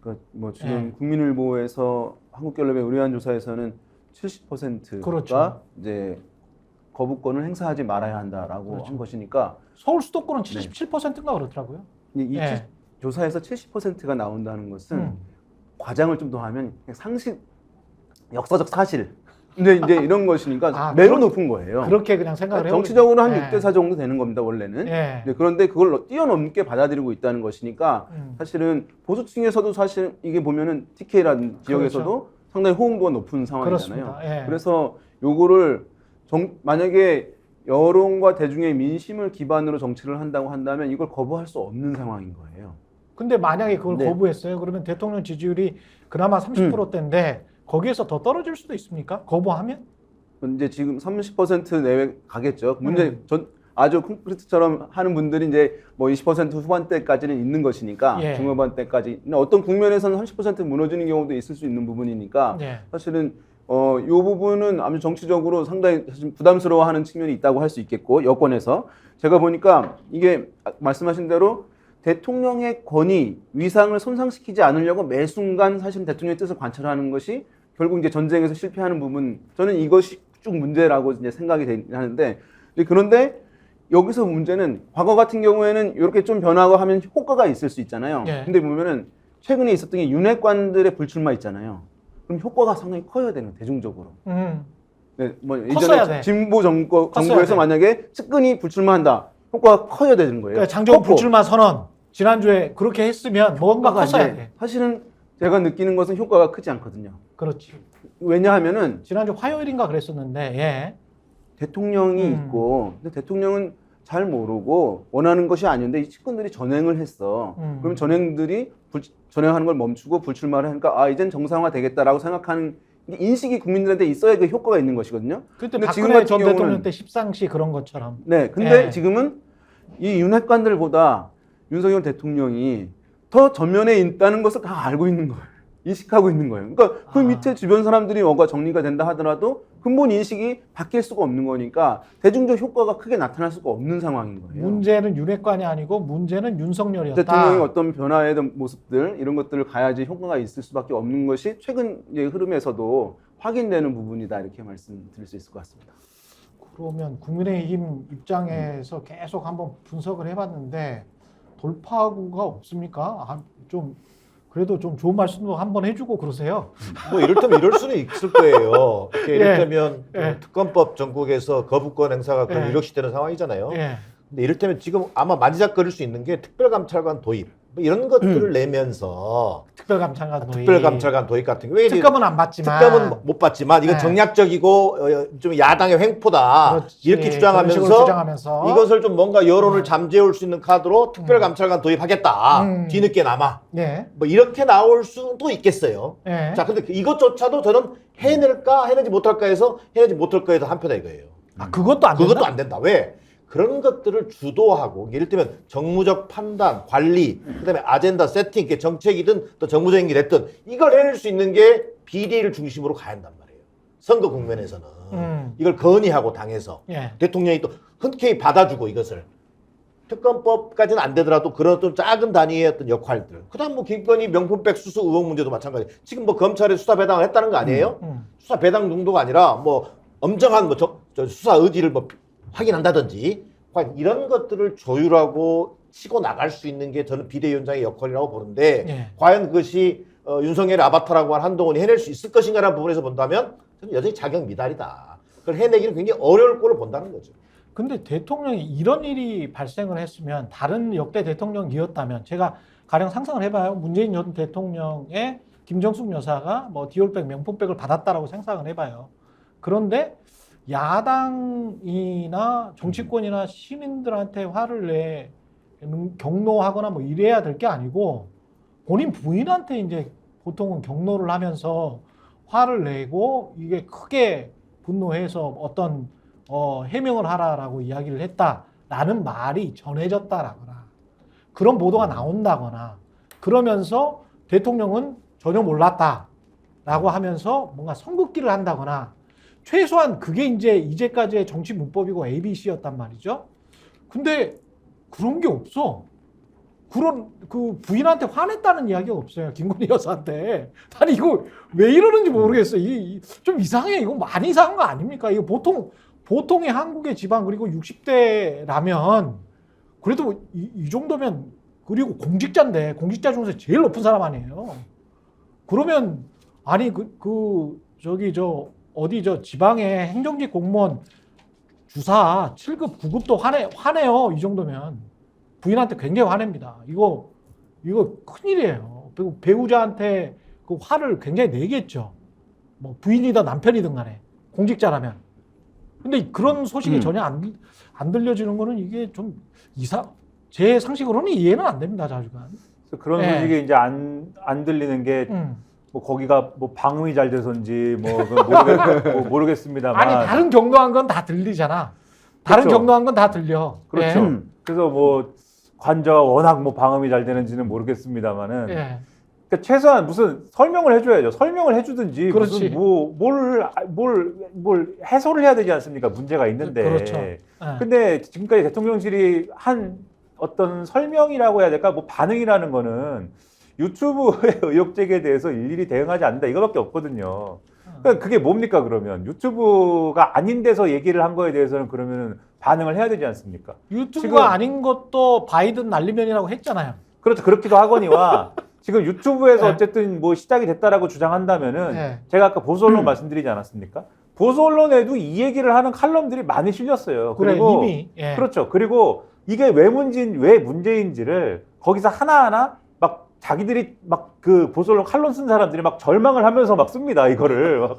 Speaker 4: 그러니까 뭐 지금 국민일보에서 한국갤럽의 의뢰한 조사에서는 70%가
Speaker 1: 그렇죠.
Speaker 4: 이제 거부권을 행사하지 말아야 한다라고 한 것이니까
Speaker 1: 서울 수도권은 77%인가 그렇더라고요.
Speaker 4: 이 조사에서 70%가 나온다는 것은 과장을 좀 더 하면 그냥 상식, 역사적 사실. 근데 이제 이런 것이니까 매우 높은 거예요.
Speaker 1: 그렇게 그냥 생각을 해요.
Speaker 4: 정치적으로 한 6대4 정도 되는 겁니다, 원래는.
Speaker 1: 예.
Speaker 4: 네, 그런데 그걸 뛰어넘게 받아들이고 있다는 것이니까 사실은 보수층에서도 사실 이게 보면은 TK라는 지역에서도
Speaker 1: 그렇죠.
Speaker 4: 상당히 호응도가 높은 상황이잖아요.
Speaker 1: 그렇습니다. 예.
Speaker 4: 그래서 요거를 만약에 여론과 대중의 민심을 기반으로 정치를 한다고 한다면 이걸 거부할 수 없는 상황인 거예요.
Speaker 1: 근데 만약에 그걸
Speaker 4: 네.
Speaker 1: 거부했어요. 그러면 대통령 지지율이 그나마 30%대인데 거기에서 더 떨어질 수도 있습니까? 거부하면?
Speaker 4: 이제 지금 30% 내외 가겠죠. 문제 아주 콘크리트처럼 하는 분들이 이제 뭐 20% 후반대까지는 있는 것이니까
Speaker 1: 예.
Speaker 4: 중후반대까지. 근데 어떤 국면에서는 30% 무너지는 경우도 있을 수 있는 부분이니까
Speaker 1: 예.
Speaker 4: 사실은 이 부분은 아주 정치적으로 상당히 사실 부담스러워하는 측면이 있다고 할 수 있겠고 여권에서 제가 보니까 이게 말씀하신 대로 대통령의 권위, 위상을 손상시키지 않으려고 매 순간 사실 대통령의 뜻을 관철하는 것이 결국 이제 전쟁에서 실패하는 부분, 저는 이것이 쭉 문제라고 이제 생각이 하는데, 그런데 여기서 문제는 과거 같은 경우에는 이렇게 좀 변하고 하면 효과가 있을 수 있잖아요.
Speaker 1: 예.
Speaker 4: 근데 보면은 최근에 있었던 게 윤핵관들의 불출마 있잖아요. 그럼 효과가 상당히 커야 되는 대중적으로. 네, 뭐
Speaker 1: 컸어야
Speaker 4: 이전에
Speaker 1: 돼.
Speaker 4: 진보
Speaker 1: 컸어야
Speaker 4: 정부에서
Speaker 1: 돼.
Speaker 4: 만약에 측근이 불출마한다, 효과가 커야 되는 거예요.
Speaker 1: 그러니까 장재원
Speaker 4: 컸고.
Speaker 1: 불출마 선언 지난주에 그렇게 했으면 뭔가 컸어야 돼.
Speaker 4: 사실은 제가 느끼는 것은 효과가 크지 않거든요.
Speaker 1: 그렇지.
Speaker 4: 왜냐하면은
Speaker 1: 지난주 화요일인가 그랬었는데, 예.
Speaker 4: 대통령이 있고, 근데 대통령은 잘 모르고 원하는 것이 아닌데 이 측근들이 전횡을 했어. 그러면 전횡들이 전횡하는 걸 멈추고 불출마를 하니까 이젠 정상화 되겠다라고 생각하는 인식이 국민들한테 있어야 그 효과가 있는 것이거든요.
Speaker 1: 그때
Speaker 4: 근데 지금
Speaker 1: 박근혜
Speaker 4: 같은
Speaker 1: 전 대통령
Speaker 4: 경우는
Speaker 1: 때 십상시 그런 것처럼.
Speaker 4: 네, 근데
Speaker 1: 예.
Speaker 4: 지금은 이 윤핵관들보다 윤석열 대통령이 더 전면에 있다는 것을 다 알고 있는 거예요. 인식하고 있는 거예요. 그러니까 그
Speaker 1: 아.
Speaker 4: 밑에 주변 사람들이 뭔가 정리가 된다 하더라도 근본 인식이 바뀔 수가 없는 거니까 대중적 효과가 크게 나타날 수가 없는 상황인 거예요.
Speaker 1: 문제는 윤핵관이 아니고 문제는 윤석열이었다.
Speaker 4: 대통령의 어떤 변화의 모습들 이런 것들을 가야지 효과가 있을 수밖에 없는 것이 최근 이제 흐름에서도 확인되는 부분이다 이렇게 말씀드릴 수 있을 것 같습니다.
Speaker 1: 그러면 국민의힘 입장에서 계속 한번 분석을 해봤는데 돌파구가 없습니까? 좀 그래도 좀 좋은 말씀도 한번 해주고 그러세요.
Speaker 2: 뭐 이를테면 이럴 수는 있을 거예요. 이렇게 이를테면
Speaker 1: 예.
Speaker 2: 특검법 전국에서 거부권 행사가 거의
Speaker 1: 예.
Speaker 2: 유력시되는 상황이잖아요.
Speaker 1: 예.
Speaker 2: 근데 이를테면 지금 아마 만지작거릴 수 있는 게 특별감찰관 도입 뭐 이런 것들을 내면서
Speaker 1: 특별감찰관 도입.
Speaker 2: 특별감찰관 도입 같은 경우에
Speaker 1: 특검은 안 받지만
Speaker 2: 특검은 못 받지만 이건
Speaker 1: 네.
Speaker 2: 정략적이고 좀 야당의 횡포다
Speaker 1: 그렇지.
Speaker 2: 이렇게
Speaker 1: 그런 식으로
Speaker 2: 주장하면서
Speaker 1: 주장하면서
Speaker 2: 이것을 좀 뭔가 여론을 잠재울 수 있는 카드로 특별감찰관 도입하겠다. 뒤늦게나마
Speaker 1: 예.
Speaker 2: 뭐 이렇게 나올 수도 있겠어요.
Speaker 1: 예.
Speaker 2: 자, 근데 이것조차도 저는 해낼까 해내지 못할까 해서 해내지 못할까 해서 한표다 이거예요.
Speaker 1: 아, 그것도 안 된다?
Speaker 2: 그것도 안 된다. 왜? 그런 것들을 주도하고 예를 들면 정무적 판단, 관리, 그다음에 아젠다 세팅, 이게 정책이든 또 정무적인 게 됐든 이걸 해낼 수 있는 게 비대위를 중심으로 가야 한단 말이에요. 선거 국면에서는 이걸 건의하고 당해서
Speaker 1: 예.
Speaker 2: 대통령이 또 흔쾌히 받아주고 이것을 특검법까지는 안 되더라도 그런 좀 작은 단위의 어떤 역할들. 그다음 뭐 김건희 명품백 수수 의혹 문제도 마찬가지. 지금 뭐 검찰에 수사 배당을 했다는 거 아니에요? 수사 배당 정도가 아니라 뭐 엄정한 뭐 저 수사 의지를 뭐 확인한다든지 이런 것들을 조율하고 치고 나갈 수 있는 게 저는 비대위원장의 역할이라고 보는데
Speaker 1: 예.
Speaker 2: 과연 그것이 윤석열의 아바타라고 한 한동훈이 해낼 수 있을 것인가라는 부분에서 본다면 저는 여전히 자격 미달이다. 그걸 해내기는 굉장히 어려울 거로 본다는 거죠.
Speaker 1: 근데 대통령이 이런 일이 발생을 했으면 다른 역대 대통령이었다면 제가 가령 상상을 해봐요. 문재인 전 대통령의 김정숙 여사가 뭐 디올백 명품백을 받았다라고 상상을 해봐요. 그런데 야당이나 정치권이나 시민들한테 화를 내 경로하거나 뭐 이래야 될 게 아니고 본인 부인한테 이제 보통은 경로를 하면서 화를 내고 이게 크게 분노해서 어떤 해명을 하라라고 이야기를 했다라는 말이 전해졌다라거나 그런 보도가 나온다거나 그러면서 대통령은 전혀 몰랐다라고 하면서 뭔가 선긋기를 한다거나 최소한 그게 이제까지의 정치 문법이고 ABC였단 말이죠. 근데 그런 게 없어. 그런 그 부인한테 화냈다는 이야기가 없어요. 김건희 여사한테. 아니 이거 왜 이러는지 모르겠어요. 좀 이상해. 이거 많이 이상한 거 아닙니까? 이거 보통의 한국의 지방 그리고 60대라면 그래도 이 정도면 그리고 공직자인데 공직자 중에서 제일 높은 사람 아니에요. 그러면 아니 어디 지방의 행정직 공무원 주사 7급 9급도 화내요. 이 정도면 부인한테 굉장히 화냅니다. 이거 큰일이에요. 그리고 배우자한테 그 화를 굉장히 내겠죠. 뭐 부인이든 남편이든 간에 공직자라면. 근데 그런 소식이 전혀 안 들려지는 거는 이게 좀 제 상식으로는 이해는 안 됩니다. 자주간.
Speaker 3: 그래서 그런
Speaker 1: 네.
Speaker 3: 소식이 이제 안 들리는 게 뭐 거기가 뭐 방음이 잘 돼서인지 뭐 모르겠습니다만.
Speaker 1: 아니 다른 경로한 건 다 들리잖아. 다른
Speaker 3: 그렇죠.
Speaker 1: 경로한 건 다 들려.
Speaker 3: 그렇죠.
Speaker 1: 예.
Speaker 3: 그래서 뭐 관저가 워낙 뭐 방음이 잘 되는지는 모르겠습니다만은.
Speaker 1: 예.
Speaker 3: 그러니까 최소한 무슨 설명을 해줘야죠. 설명을 해주든지
Speaker 1: 그렇지.
Speaker 3: 무슨 뭘 해소를 해야 되지 않습니까? 문제가 있는데.
Speaker 1: 그렇죠. 예.
Speaker 3: 근데 지금까지 대통령실이 한 어떤 설명이라고 해야 될까? 뭐 반응이라는 거는 유튜브의 의혹 제기에 대해서 일일이 대응하지 않는다 이거밖에 없거든요. 그러니까 그게 뭡니까 그러면 유튜브가 아닌 데서 얘기를 한 거에 대해서는 그러면 반응을 해야 되지 않습니까?
Speaker 1: 유튜브가
Speaker 3: 지금-
Speaker 1: 아닌 것도 바이든 날리면이라고 했잖아요.
Speaker 3: 그렇죠. 그렇기도 하거니와 지금 유튜브에서
Speaker 1: 네.
Speaker 3: 어쨌든 뭐 시작이 됐다라고 주장한다면은
Speaker 1: 네.
Speaker 3: 제가 아까 보수 언론 말씀드리지 않았습니까? 보수 언론에도 이 얘기를 하는 칼럼들이 많이 실렸어요.
Speaker 1: 그래
Speaker 3: 그리고
Speaker 1: 이미. 예.
Speaker 3: 그렇죠. 그리고 이게 왜 문제인지를 거기서 하나하나 막 자기들이 막 그 보수 언론 칼럼 쓴 사람들이 막 절망을 하면서 막 씁니다. 이걸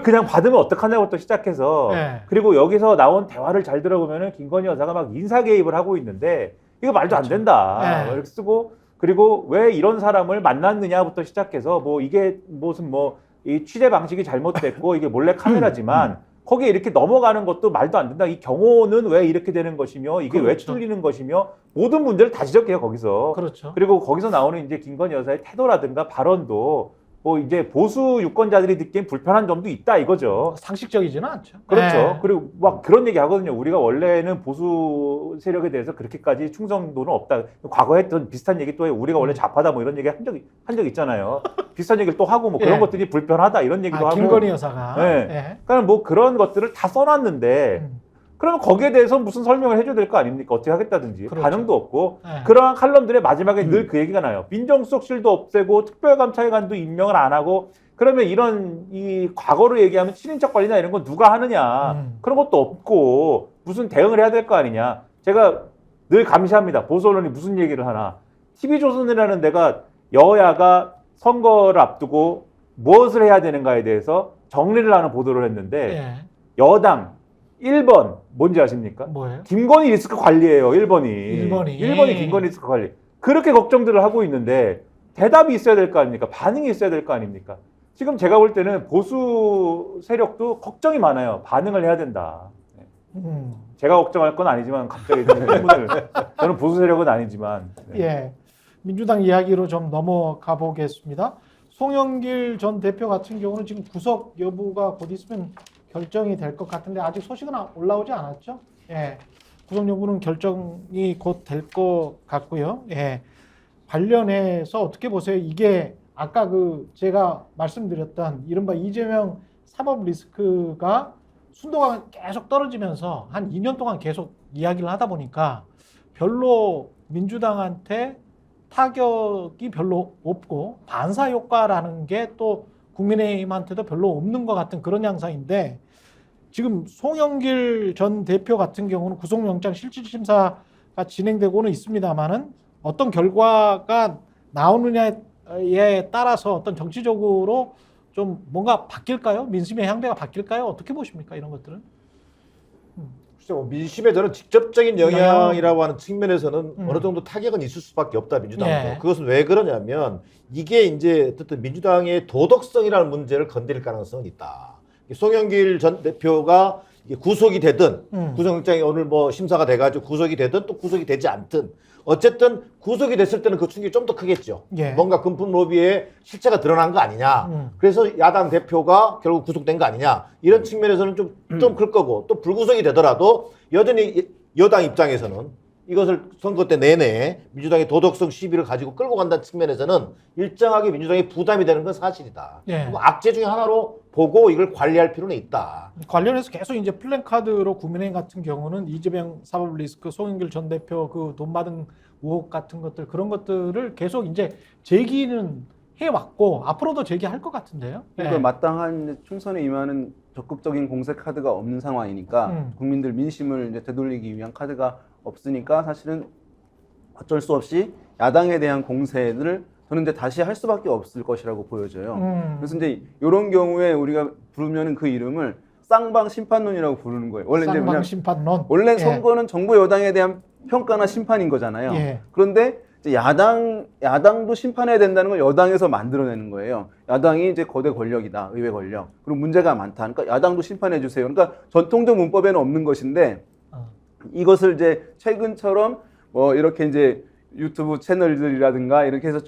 Speaker 3: 그냥 받으면 어떡하냐부터 시작해서
Speaker 1: 네.
Speaker 3: 그리고 여기서 나온 대화를 잘 들어보면은 김건희 여사가 막 인사 개입을 하고 있는데 이거 말도 안 된다.
Speaker 1: 네.
Speaker 3: 이렇게 쓰고 그리고 왜 이런 사람을 만났느냐부터 시작해서 뭐 이게 무슨 뭐 이 취재 방식이 잘못됐고 이게 몰래 카메라지만 거기에 이렇게 넘어가는 것도 말도 안 된다. 이 경호는 왜 이렇게 되는 것이며 이게 왜
Speaker 1: 그렇죠.
Speaker 3: 뚫리는 것이며 모든 문제를 다 지적해요 거기서.
Speaker 1: 그렇죠.
Speaker 3: 그리고 거기서 나오는 이제 김건희 여사의 태도라든가 발언도 뭐 이제 보수 유권자들이 듣기엔 불편한 점도 있다 이거죠.
Speaker 1: 상식적이지는 않죠.
Speaker 3: 그렇죠.
Speaker 1: 네.
Speaker 3: 그리고 막 그런 얘기 하거든요. 우리가 원래는 보수 세력에 대해서 그렇게까지 충성도는 없다. 과거에 했던 비슷한 얘기 또 해요. 우리가 원래 좌파다 뭐 이런 얘기 한 적 있잖아요. 비슷한 얘기를 또 하고 뭐 그런
Speaker 1: 예.
Speaker 3: 것들이 불편하다 이런 얘기도 하고.
Speaker 1: 김건희 여사가.
Speaker 3: 네.
Speaker 1: 예.
Speaker 3: 그러니까 뭐 그런 것들을 다 써놨는데 그러면 거기에 대해서 무슨 설명을 해줘야 될 거 아닙니까? 어떻게 하겠다든지.
Speaker 1: 그렇죠.
Speaker 3: 반응도 없고.
Speaker 1: 네.
Speaker 3: 그러한 칼럼들의 마지막에 늘 그 얘기가 나요. 민정수석실도 없애고 특별감찰관도 임명을 안 하고 그러면 이런 이 과거로 얘기하면 친인척 관리나 이런 건 누가 하느냐. 그런 것도 없고 무슨 대응을 해야 될 거 아니냐. 제가 늘 감시합니다. 보수 언론이 무슨 얘기를 하나. TV조선이라는 데가 여야가 선거를 앞두고 무엇을 해야 되는가에 대해서 정리를 하는 보도를 했는데
Speaker 1: 예.
Speaker 3: 여당 1번 뭔지 아십니까?
Speaker 1: 뭐예요?
Speaker 3: 김건희 리스크 관리예요. 1번이.
Speaker 1: 1번이.
Speaker 3: 김건희 리스크 관리. 그렇게 걱정들을 하고 있는데 대답이 있어야 될 거 아닙니까? 반응이 있어야 될 거 아닙니까? 지금 제가 볼 때는 보수 세력도 걱정이 많아요. 반응을 해야 된다. 제가 걱정할 건 아니지만 갑자기 저는 보수 세력은 아니지만. 네.
Speaker 1: 예. 민주당 이야기로 좀 넘어가 보겠습니다. 송영길 전 대표 같은 경우는 지금 구속 여부가 곧 있으면 결정이 될 것 같은데 아직 소식은 올라오지 않았죠? 예. 구속 여부는 결정이 곧 될 것 같고요. 예. 관련해서 어떻게 보세요? 이게 아까 제가 말씀드렸던 이른바 이재명 사법 리스크가 순도가 계속 떨어지면서 한 2년 동안 계속 이야기를 하다 보니까 별로 민주당한테 타격이 별로 없고 반사 효과라는 게 또 국민의힘한테도 별로 없는 것 같은 그런 양상인데 지금 송영길 전 대표 같은 경우는 구속영장 실질심사가 진행되고는 있습니다만은 어떤 결과가 나오느냐에 따라서 어떤 정치적으로 좀 뭔가 바뀔까요? 민심의 향배가 바뀔까요? 어떻게 보십니까? 이런 것들은?
Speaker 2: 글쎄 뭐 민심에 저는 직접적인 영향이라고 하는 측면에서는 어느 정도 타격은 있을 수밖에 없다 민주당도.
Speaker 1: 예.
Speaker 2: 그것은 왜 그러냐면 이게 이제 어쨌든 민주당의 도덕성이라는 문제를 건드릴 가능성은 있다. 송영길 전 대표가 이게 구속이 되든 구속영장이 오늘 뭐 심사가 돼가지고 구속이 되든 또 구속이 되지 않든 어쨌든 구속이 됐을 때는 그 충격이 좀 더 크겠죠.
Speaker 1: 예.
Speaker 2: 뭔가 금품 로비의 실체가 드러난 거 아니냐. 그래서 야당 대표가 결국 구속된 거 아니냐. 이런 측면에서는 좀 클 거고 또 불구속이 되더라도 여전히 여당 입장에서는 이것을 선거 때 내내 민주당의 도덕성 시비를 가지고 끌고 간다는 측면에서는 일정하게 민주당이 부담이 되는 건 사실이다.
Speaker 1: 예.
Speaker 2: 악재 중에 하나로 보고 이걸 관리할 필요는 있다.
Speaker 1: 관련해서 계속 이제 플랜카드로 국민의힘 같은 경우는 이재명 사법 리스크, 송영길 전 대표 그 돈 받은 의혹 같은 것들 그런 것들을 계속 이제 제기는 해왔고 앞으로도 제기할 것 같은데요.
Speaker 4: 그러니까 마땅한 총선에 임하는 적극적인 공세 카드가 없는 상황이니까 국민들 민심을 이제 되돌리기 위한 카드가 없으니까 사실은 어쩔 수 없이 야당에 대한 공세를 저는 이제 다시 할 수밖에 없을 것이라고 보여져요. 그래서 이제 이런 경우에 우리가 부르면은 그 이름을 쌍방 심판론이라고 부르는 거예요. 원래 이제
Speaker 1: 쌍방
Speaker 4: 그냥
Speaker 1: 심판론.
Speaker 4: 원래
Speaker 1: 예.
Speaker 4: 선거는 정부 여당에 대한 평가나 심판인 거잖아요.
Speaker 1: 예.
Speaker 4: 그런데 이제 야당도 심판해야 된다는 걸 여당에서 만들어내는 거예요. 야당이 이제 거대 권력이다, 의회 권력. 그리고 문제가 많다. 그러니까 야당도 심판해 주세요. 그러니까 전통적 문법에는 없는 것인데 이것을 이제 최근처럼 뭐 이렇게 이제 유튜브 채널들이라든가 이렇게 해서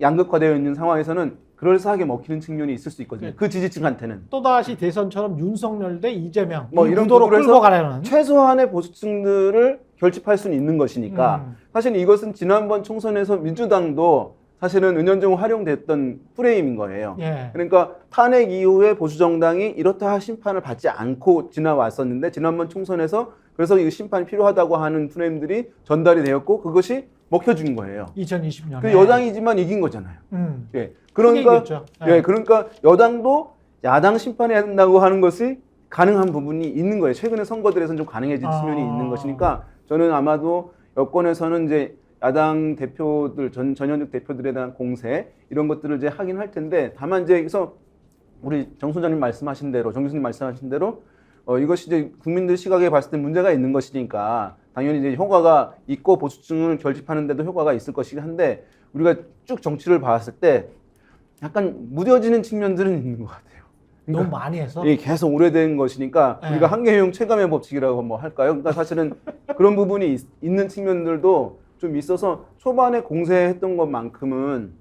Speaker 4: 양극화되어 있는 상황에서는 그럴싸하게 먹히는 측면이 있을 수 있거든요. 그 지지층한테는.
Speaker 1: 또다시 대선처럼 윤석열 대 이재명
Speaker 4: 뭐
Speaker 1: 이
Speaker 4: 이런
Speaker 1: 구도로
Speaker 4: 구도로
Speaker 1: 끌고
Speaker 4: 해서
Speaker 1: 가려는
Speaker 4: 최소한의 보수층들을 결집할 수는 있는 것이니까 사실 이것은 지난번 총선에서 민주당도 사실은 은연중 활용됐던 프레임인 거예요.
Speaker 1: 예.
Speaker 4: 그러니까 탄핵 이후에 보수정당이 이렇다 심판을 받지 않고 지나왔었는데 지난번 총선에서 그래서 이 심판이 필요하다고 하는 프레임들이 전달이 되었고 그것이 먹혀준 거예요.
Speaker 1: 2020년에
Speaker 4: 그 여당이지만 이긴 거잖아요. 예. 그러니까
Speaker 1: 이겼죠.
Speaker 4: 예, 그러니까 여당도 야당 심판해야 된다고 하는 것이 가능한 부분이 있는 거예요. 최근에 선거들에서는 좀 가능해진 측면이 있는 것이니까 저는 아마도 여권에서는 이제 야당 대표들 전현직 대표들에 대한 공세 이런 것들을 이제 하긴 할 텐데 다만 이제 그래서 우리 정 소장님 말씀하신 대로 정 교수님 말씀하신 대로 이것이 이제 국민들 시각에 봤을 때 문제가 있는 것이니까 당연히 이제 효과가 있고 보수층을 결집하는데도 효과가 있을 것이긴 한데 우리가 쭉 정치를 봤을 때 약간 무뎌지는 측면들은 있는 것 같아요.
Speaker 1: 너무 많이 해서
Speaker 4: 예, 계속 오래된 것이니까
Speaker 1: 네.
Speaker 4: 우리가 한계효용 체감의 법칙이라고 뭐 할까요? 그러니까 사실은 그런 부분이 있는 측면들도 좀 있어서 초반에 공세했던 것만큼은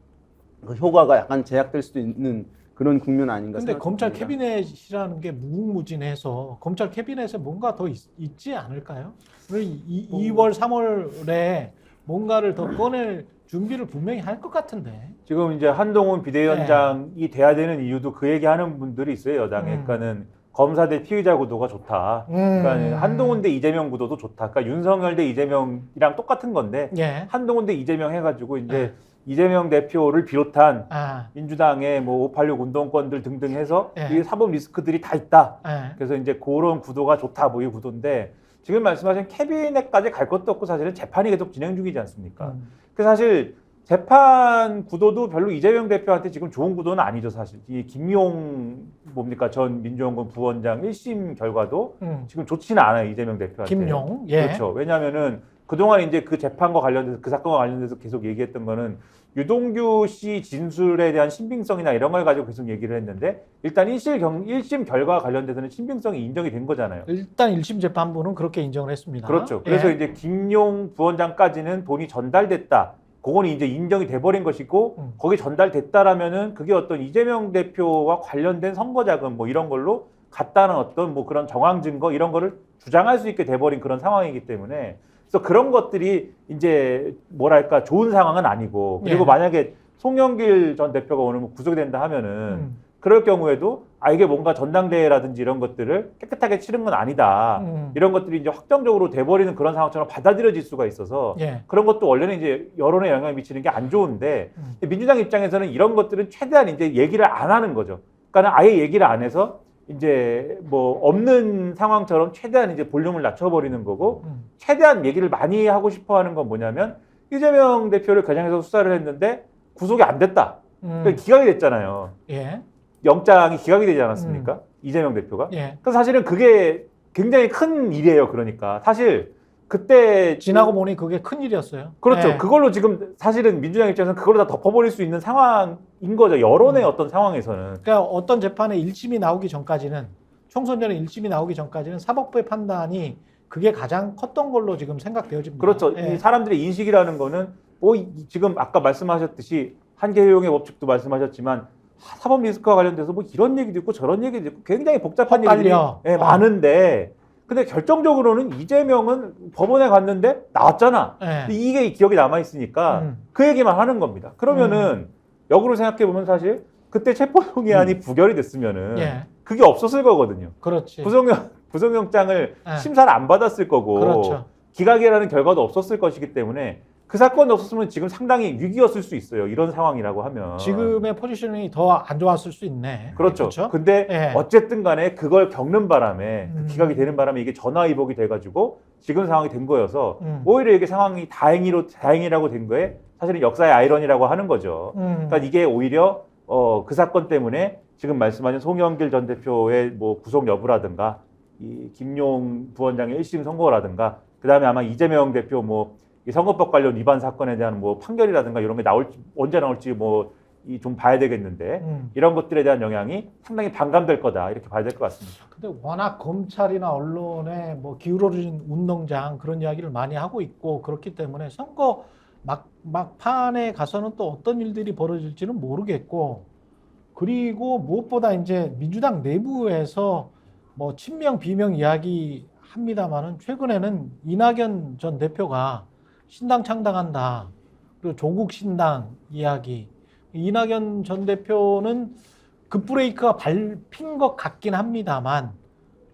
Speaker 4: 그 효과가 약간 제약될 수도 있는 그런 국면 아닌가
Speaker 1: 근데 검찰
Speaker 4: 생각합니다.
Speaker 1: 캐비넷이라는 게 무궁무진해서 검찰 캐비넷에 뭔가 더 있지 않을까요? 2월, 3월에 뭔가를 더 꺼낼 준비를 분명히 할 것 같은데.
Speaker 3: 지금 이제 한동훈 비대위원장이 돼야 되는 이유도 그 얘기하는 분들이 있어요, 여당에. 그러니까는 검사 대 피의자 구도가 좋다. 그러니까 한동훈 대 이재명 구도도 좋다. 그러니까 윤석열 대 이재명이랑 똑같은 건데
Speaker 1: 예.
Speaker 3: 한동훈 대 이재명 해가지고 이제 이재명 대표를 비롯한
Speaker 1: 아,
Speaker 3: 민주당의 뭐 586 운동권들 등등 해서
Speaker 1: 예.
Speaker 3: 이 사법 리스크들이 다 있다.
Speaker 1: 예.
Speaker 3: 그래서 이제 그런 구도가 좋다, 뭐 이 구도인데 지금 말씀하신 캐비넷까지 갈 것도 없고 사실은 재판이 계속 진행 중이지 않습니까? 그래서 사실 재판 구도도 별로 이재명 대표한테 지금 좋은 구도는 아니죠, 사실. 이 김용 뭡니까 전 민주연구원 부원장 1심 결과도 지금 좋지는 않아요, 이재명 대표한테.
Speaker 1: 김용. 예.
Speaker 3: 그렇죠. 왜냐하면은 그동안 이제 그 재판과 관련돼서 그 사건과 관련돼서 계속 얘기했던 거는 유동규 씨 진술에 대한 신빙성이나 이런 걸 가지고 계속 얘기를 했는데 일단 1심 결과와 관련돼서는 신빙성이 인정이 된 거잖아요.
Speaker 1: 일단 1심 재판부는 그렇게 인정을 했습니다.
Speaker 3: 그렇죠. 그래서
Speaker 1: 예.
Speaker 3: 이제 김용 부원장까지는 돈이 전달됐다. 그건 이제 인정이 돼버린 것이고 거기 전달됐다라면은 그게 어떤 이재명 대표와 관련된 선거자금 뭐 이런 걸로 갔다는 어떤 뭐 그런 정황 증거 이런 거를 주장할 수 있게 돼버린 그런 상황이기 때문에 그래서 그런 것들이 이제 뭐랄까 좋은 상황은 아니고 그리고
Speaker 1: 예.
Speaker 3: 만약에 송영길 전 대표가 오늘 뭐 구속이 된다 하면은 그럴 경우에도 이게 뭔가 전당대회라든지 이런 것들을 깨끗하게 치른 건 아니다. 이런 것들이 이제 확정적으로 돼버리는 그런 상황처럼 받아들여질 수가 있어서
Speaker 1: 예.
Speaker 3: 그런 것도 원래는 이제 여론에 영향을 미치는 게 안 좋은데 민주당 입장에서는 이런 것들은 최대한 이제 얘기를 안 하는 거죠. 그러니까 아예 얘기를 안 해서 이제 뭐 없는 상황처럼 최대한 이제 볼륨을 낮춰버리는 거고 최대한 얘기를 많이 하고 싶어 하는 건 뭐냐면 이재명 대표를 겨냥해서 수사를 했는데 구속이 안 됐다. 그러니까 기각이 됐잖아요.
Speaker 1: 예.
Speaker 3: 영장이 기각이 되지 않았습니까? 이재명 대표가.
Speaker 1: 예.
Speaker 3: 그래서 사실은 그게 굉장히 큰 일이에요. 그러니까 사실 그때
Speaker 1: 지나고 보니 그게 큰 일이었어요.
Speaker 3: 그렇죠.
Speaker 1: 예.
Speaker 3: 그걸로 지금 사실은 민주당 입장에서는 그걸로 다 덮어버릴 수 있는 상황인 거죠. 여론의 어떤 상황에서는.
Speaker 1: 그러니까 어떤 재판에 1심이 나오기 전까지는 총선 전에 1심이 나오기 전까지는 사법부의 판단이 그게 가장 컸던 걸로 지금 생각되어집니다.
Speaker 3: 그렇죠.
Speaker 1: 예.
Speaker 3: 이 사람들의 인식이라는 거는 지금 아까 말씀하셨듯이 한계효용의 법칙도 말씀하셨지만 사법 리스크와 관련돼서 뭐 이런 얘기도 있고 저런 얘기도 있고 굉장히 복잡한 얘기들이
Speaker 1: 헷갈려.
Speaker 3: 많은데 근데 결정적으로는 이재명은 법원에 갔는데 나왔잖아.
Speaker 1: 예.
Speaker 3: 이게 기억이 남아 있으니까 그 얘기만 하는 겁니다. 그러면은 역으로 생각해 보면 사실 그때 체포동의안이 부결이 됐으면은
Speaker 1: 예.
Speaker 3: 그게 없었을 거거든요.
Speaker 1: 그렇지.
Speaker 3: 구속영장을
Speaker 1: 예.
Speaker 3: 심사를 안 받았을 거고
Speaker 1: 그렇죠.
Speaker 3: 기각이라는 결과도 없었을 것이기 때문에 그 사건이 없었으면 지금 상당히 위기였을 수 있어요. 이런 상황이라고 하면.
Speaker 1: 지금의 포지셔닝이 더 안 좋았을 수 있네.
Speaker 3: 그렇죠. 근데
Speaker 1: 예.
Speaker 3: 어쨌든 간에 그걸 겪는 바람에 그 기각이 되는 바람에 이게 전화위복이 돼가지고 지금 상황이 된 거여서 오히려 이게 상황이 다행이라고 된 거에 사실은 역사의 아이러니라고 하는 거죠. 그러니까 이게 오히려 그 사건 때문에 지금 말씀하신 송영길 전 대표의 뭐 구속 여부라든가 이 김용 부원장의 1심 선고라든가 그다음에 아마 이재명 대표 뭐 이 선거법 관련 위반 사건에 대한 뭐 판결이라든가 이런 게 언제 나올지 뭐 좀 봐야 되겠는데 이런 것들에 대한 영향이 상당히 반감될 거다 이렇게 봐야 될 것 같습니다.
Speaker 1: 근데 워낙 검찰이나 언론에 뭐 기울어진 운동장 그런 이야기를 많이 하고 있고 그렇기 때문에 선거 막판에 가서는 또 어떤 일들이 벌어질지는 모르겠고 그리고 무엇보다 이제 민주당 내부에서 뭐 친명 비명 이야기 합니다만은 최근에는 이낙연 전 대표가 신당 창당한다. 그리고 조국 신당 이야기. 이낙연 전 대표는 급브레이크가 밟힌 것 같긴 합니다만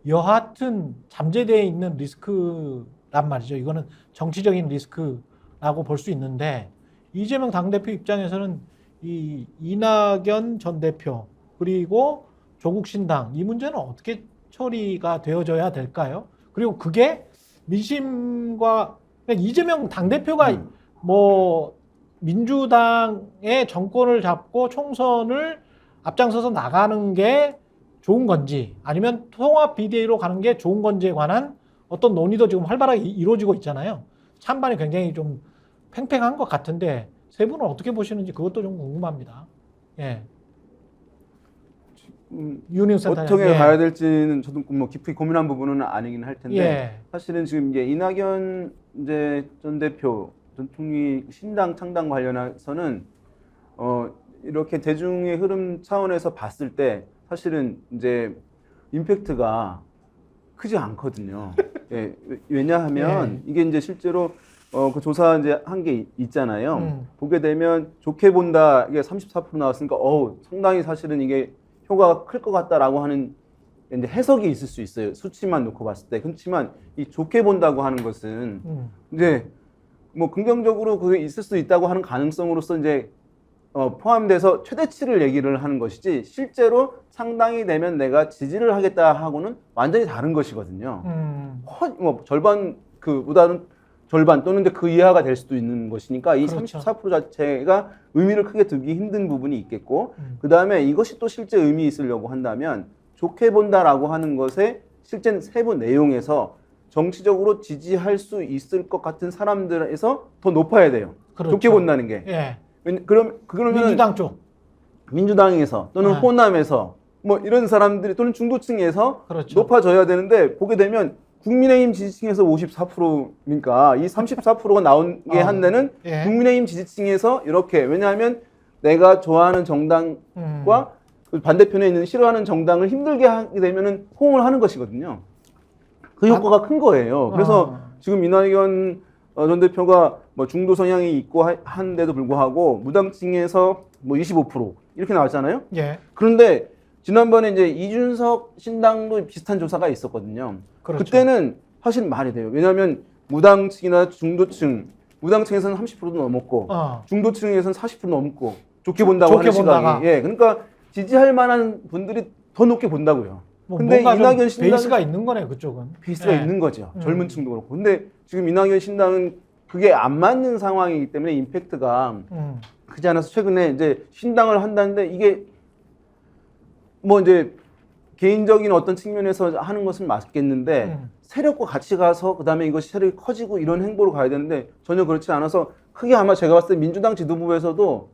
Speaker 1: 여하튼 잠재되어 있는 리스크란 말이죠. 이거는 정치적인 리스크라고 볼 수 있는데 이재명 당대표 입장에서는 이 이낙연 전 대표 그리고 조국 신당 이 문제는 어떻게 처리가 되어져야 될까요? 그리고 그게 민심과 그러니까 이재명 당대표가 뭐 민주당의 정권을 잡고 총선을 앞장서서 나가는 게 좋은 건지 아니면 통합 비대위로 가는 게 좋은 건지에 관한 어떤 논의도 지금 활발하게 이루어지고 있잖아요. 찬반이 굉장히 좀 팽팽한 것 같은데 세 분은 어떻게 보시는지 그것도 좀 궁금합니다. 예. 유니온 센터장.
Speaker 4: 어떻게
Speaker 1: 예.
Speaker 4: 가야 될지는 저도 뭐 깊이 고민한 부분은 아니긴 할 텐데
Speaker 1: 예.
Speaker 4: 사실은 지금 이제 이낙연 이제 전 대표 전 총리 신당 창당 관련해서는 이렇게 대중의 흐름 차원에서 봤을 때 사실은 이제 임팩트가 크지 않거든요. 예, 왜냐하면 이게 이제 실제로 그 조사 이제 한 게 있잖아요. 보게 되면 좋게 본다 이게 34% 나왔으니까 상당히 사실은 이게 효과가 클 것 같다라고 하는 이제 해석이 있을 수 있어요. 수치만 놓고 봤을 때. 그렇지만 이 좋게 본다고 하는 것은 이제 뭐 긍정적으로 그게 있을 수 있다고 하는 가능성으로서 이제 포함돼서 최대치를 얘기를 하는 것이지 실제로 상당히 되면 내가 지지를 하겠다 하고는 완전히 다른 것이거든요. 뭐 절반 그보다는 절반 또는 그 이하가 될 수도 있는 것이니까 이
Speaker 1: 그렇죠.
Speaker 4: 34% 자체가 의미를 크게 두기 힘든 부분이 있겠고 그 다음에 이것이 또 실제 의미 있으려고 한다면 좋게 본다라고 하는 것의 실제 세부 내용에서 정치적으로 지지할 수 있을 것 같은 사람들에서 더 높아야 돼요.
Speaker 1: 그렇죠.
Speaker 4: 좋게 본다는 게.
Speaker 1: 예.
Speaker 4: 그러면
Speaker 1: 민주당 쪽.
Speaker 4: 민주당에서 또는
Speaker 1: 네.
Speaker 4: 호남에서 뭐 이런 사람들이 또는 중도층에서
Speaker 1: 그렇죠.
Speaker 4: 높아져야 되는데 보게 되면 국민의힘 지지층에서 54%니까 이 34%가 나온 게 한 데는
Speaker 1: 예.
Speaker 4: 국민의힘 지지층에서 이렇게 왜냐하면 내가 좋아하는 정당과 그 반대편에 있는 싫어하는 정당을 힘들게 하게 되면은 호응을 하는 것이거든요. 그 효과가 큰 거예요. 그래서 지금 이낙연 전 대표가 뭐 중도 성향이 있고 한데도 불구하고 무당층에서 뭐 25% 이렇게 나왔잖아요.
Speaker 1: 예.
Speaker 4: 그런데 지난번에 이제 이준석 신당도 비슷한 조사가 있었거든요.
Speaker 1: 그렇죠.
Speaker 4: 그때는 사실 말이 돼요. 왜냐하면 무당층이나 중도층, 무당층에서는 30%도 넘었고 중도층에서는 40% 넘고 좋게 본다고
Speaker 1: 좋게
Speaker 4: 하는
Speaker 1: 본다가.
Speaker 4: 시각이. 예, 그러니까 지지할 만한 분들이 더 높게 본다고요.
Speaker 1: 뭐
Speaker 4: 근데
Speaker 1: 뭔가 좀
Speaker 4: 이낙연 신당
Speaker 1: 베이스가 있는 거네 그쪽은.
Speaker 4: 베이스가
Speaker 1: 예.
Speaker 4: 있는 거죠. 젊은 층도 그렇고. 근데 지금 이낙연 신당은 그게 안 맞는 상황이기 때문에 임팩트가 크지 않아서 최근에 이제 신당을 한다는데 이게 뭐 이제 개인적인 어떤 측면에서 하는 것은 맞겠는데 세력과 같이 가서 그다음에 이것이 세력이 커지고 이런 행보로 가야 되는데 전혀 그렇지 않아서 크게 아마 제가 봤을 때 민주당 지도부에서도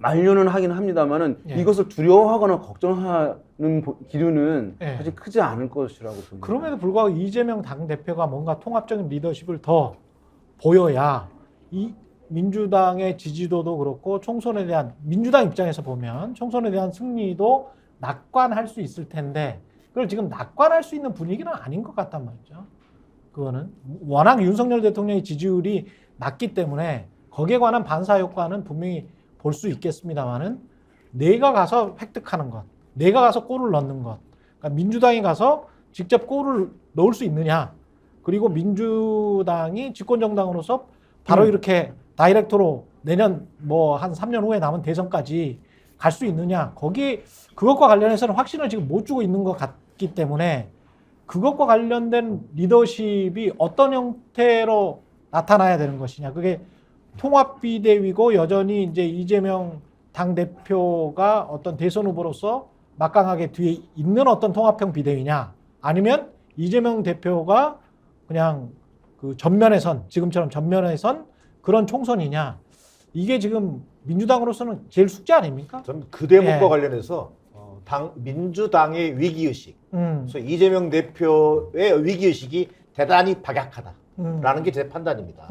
Speaker 4: 만류는 하긴 합니다만은
Speaker 1: 예.
Speaker 4: 이것을 두려워하거나 걱정하는 기류는
Speaker 1: 예.
Speaker 4: 사실 크지 않을 것이라고 봅니다.
Speaker 1: 그럼에도 불구하고 이재명 당대표가 뭔가 통합적인 리더십을 더 보여야 이 민주당의 지지도도 그렇고 총선에 대한 민주당 입장에서 보면 총선에 대한 승리도 낙관할 수 있을 텐데 그걸 지금 낙관할 수 있는 분위기는 아닌 것 같단 말이죠. 그거는 워낙 윤석열 대통령의 지지율이 낮기 때문에 거기에 관한 반사 효과는 분명히 볼 수 있겠습니다만은 내가 가서 획득하는 것, 내가 가서 골을 넣는 것, 그러니까 민주당이 가서 직접 골을 넣을 수 있느냐, 그리고 민주당이 집권정당으로서 바로 이렇게 다이렉트로 내년 뭐 한 3년 후에 남은 대선까지 갈 수 있느냐, 거기 그것과 관련해서는 확신을 지금 못 주고 있는 것 같기 때문에 그것과 관련된 리더십이 어떤 형태로 나타나야 되는 것이냐, 그게 통합비대위고 여전히 이제 이재명 당대표가 어떤 대선 후보로서 막강하게 뒤에 있는 어떤 통합형 비대위냐, 아니면 이재명 대표가 그냥 그 전면에 선, 지금처럼 전면에 선 그런 총선이냐, 이게 지금 민주당으로서는 제일 숙제 아닙니까?
Speaker 2: 저는 그 대목과
Speaker 1: 예.
Speaker 2: 관련해서 민주당의 위기의식, 그래서 이재명 대표의 위기의식이 대단히 박약하다. 라는 게 제 판단입니다.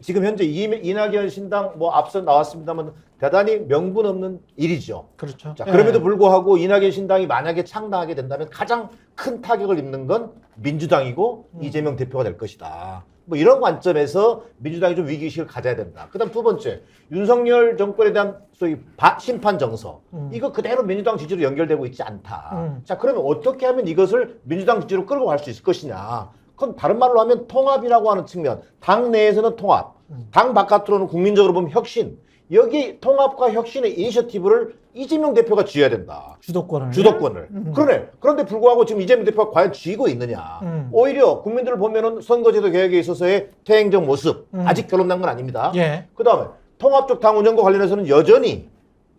Speaker 2: 지금 현재 이낙연 신당 뭐 앞서 나왔습니다만 대단히 명분 없는 일이죠.
Speaker 1: 그렇죠.
Speaker 2: 자, 그럼에도 불구하고 이낙연 신당이 만약에 창당하게 된다면 가장 큰 타격을 입는 건 민주당이고 이재명 대표가 될 것이다. 뭐 이런 관점에서 민주당이 좀 위기의식을 가져야 된다. 그다음 두 번째, 윤석열 정권에 대한 소위 심판 정서. 이거 그대로 민주당 지지로 연결되고 있지 않다. 자, 그러면 어떻게 하면 이것을 민주당 지지로 끌고 갈 수 있을 것이냐. 그건 다른 말로 하면 통합이라고 하는 측면. 당 내에서는 통합, 당 바깥으로는 국민적으로 보면 혁신. 여기 통합과 혁신의 이니셔티브를 이재명 대표가 쥐어야 된다.
Speaker 1: 주도권을.
Speaker 2: 그러네. 그런데 불구하고 지금 이재명 대표가 과연 쥐고 있느냐. 오히려 국민들을 보면은 선거제도 개혁에 있어서의 퇴행적 모습, 아직 결론난 건 아닙니다.
Speaker 1: 예.
Speaker 2: 그 다음에 통합적 당 운영과 관련해서는 여전히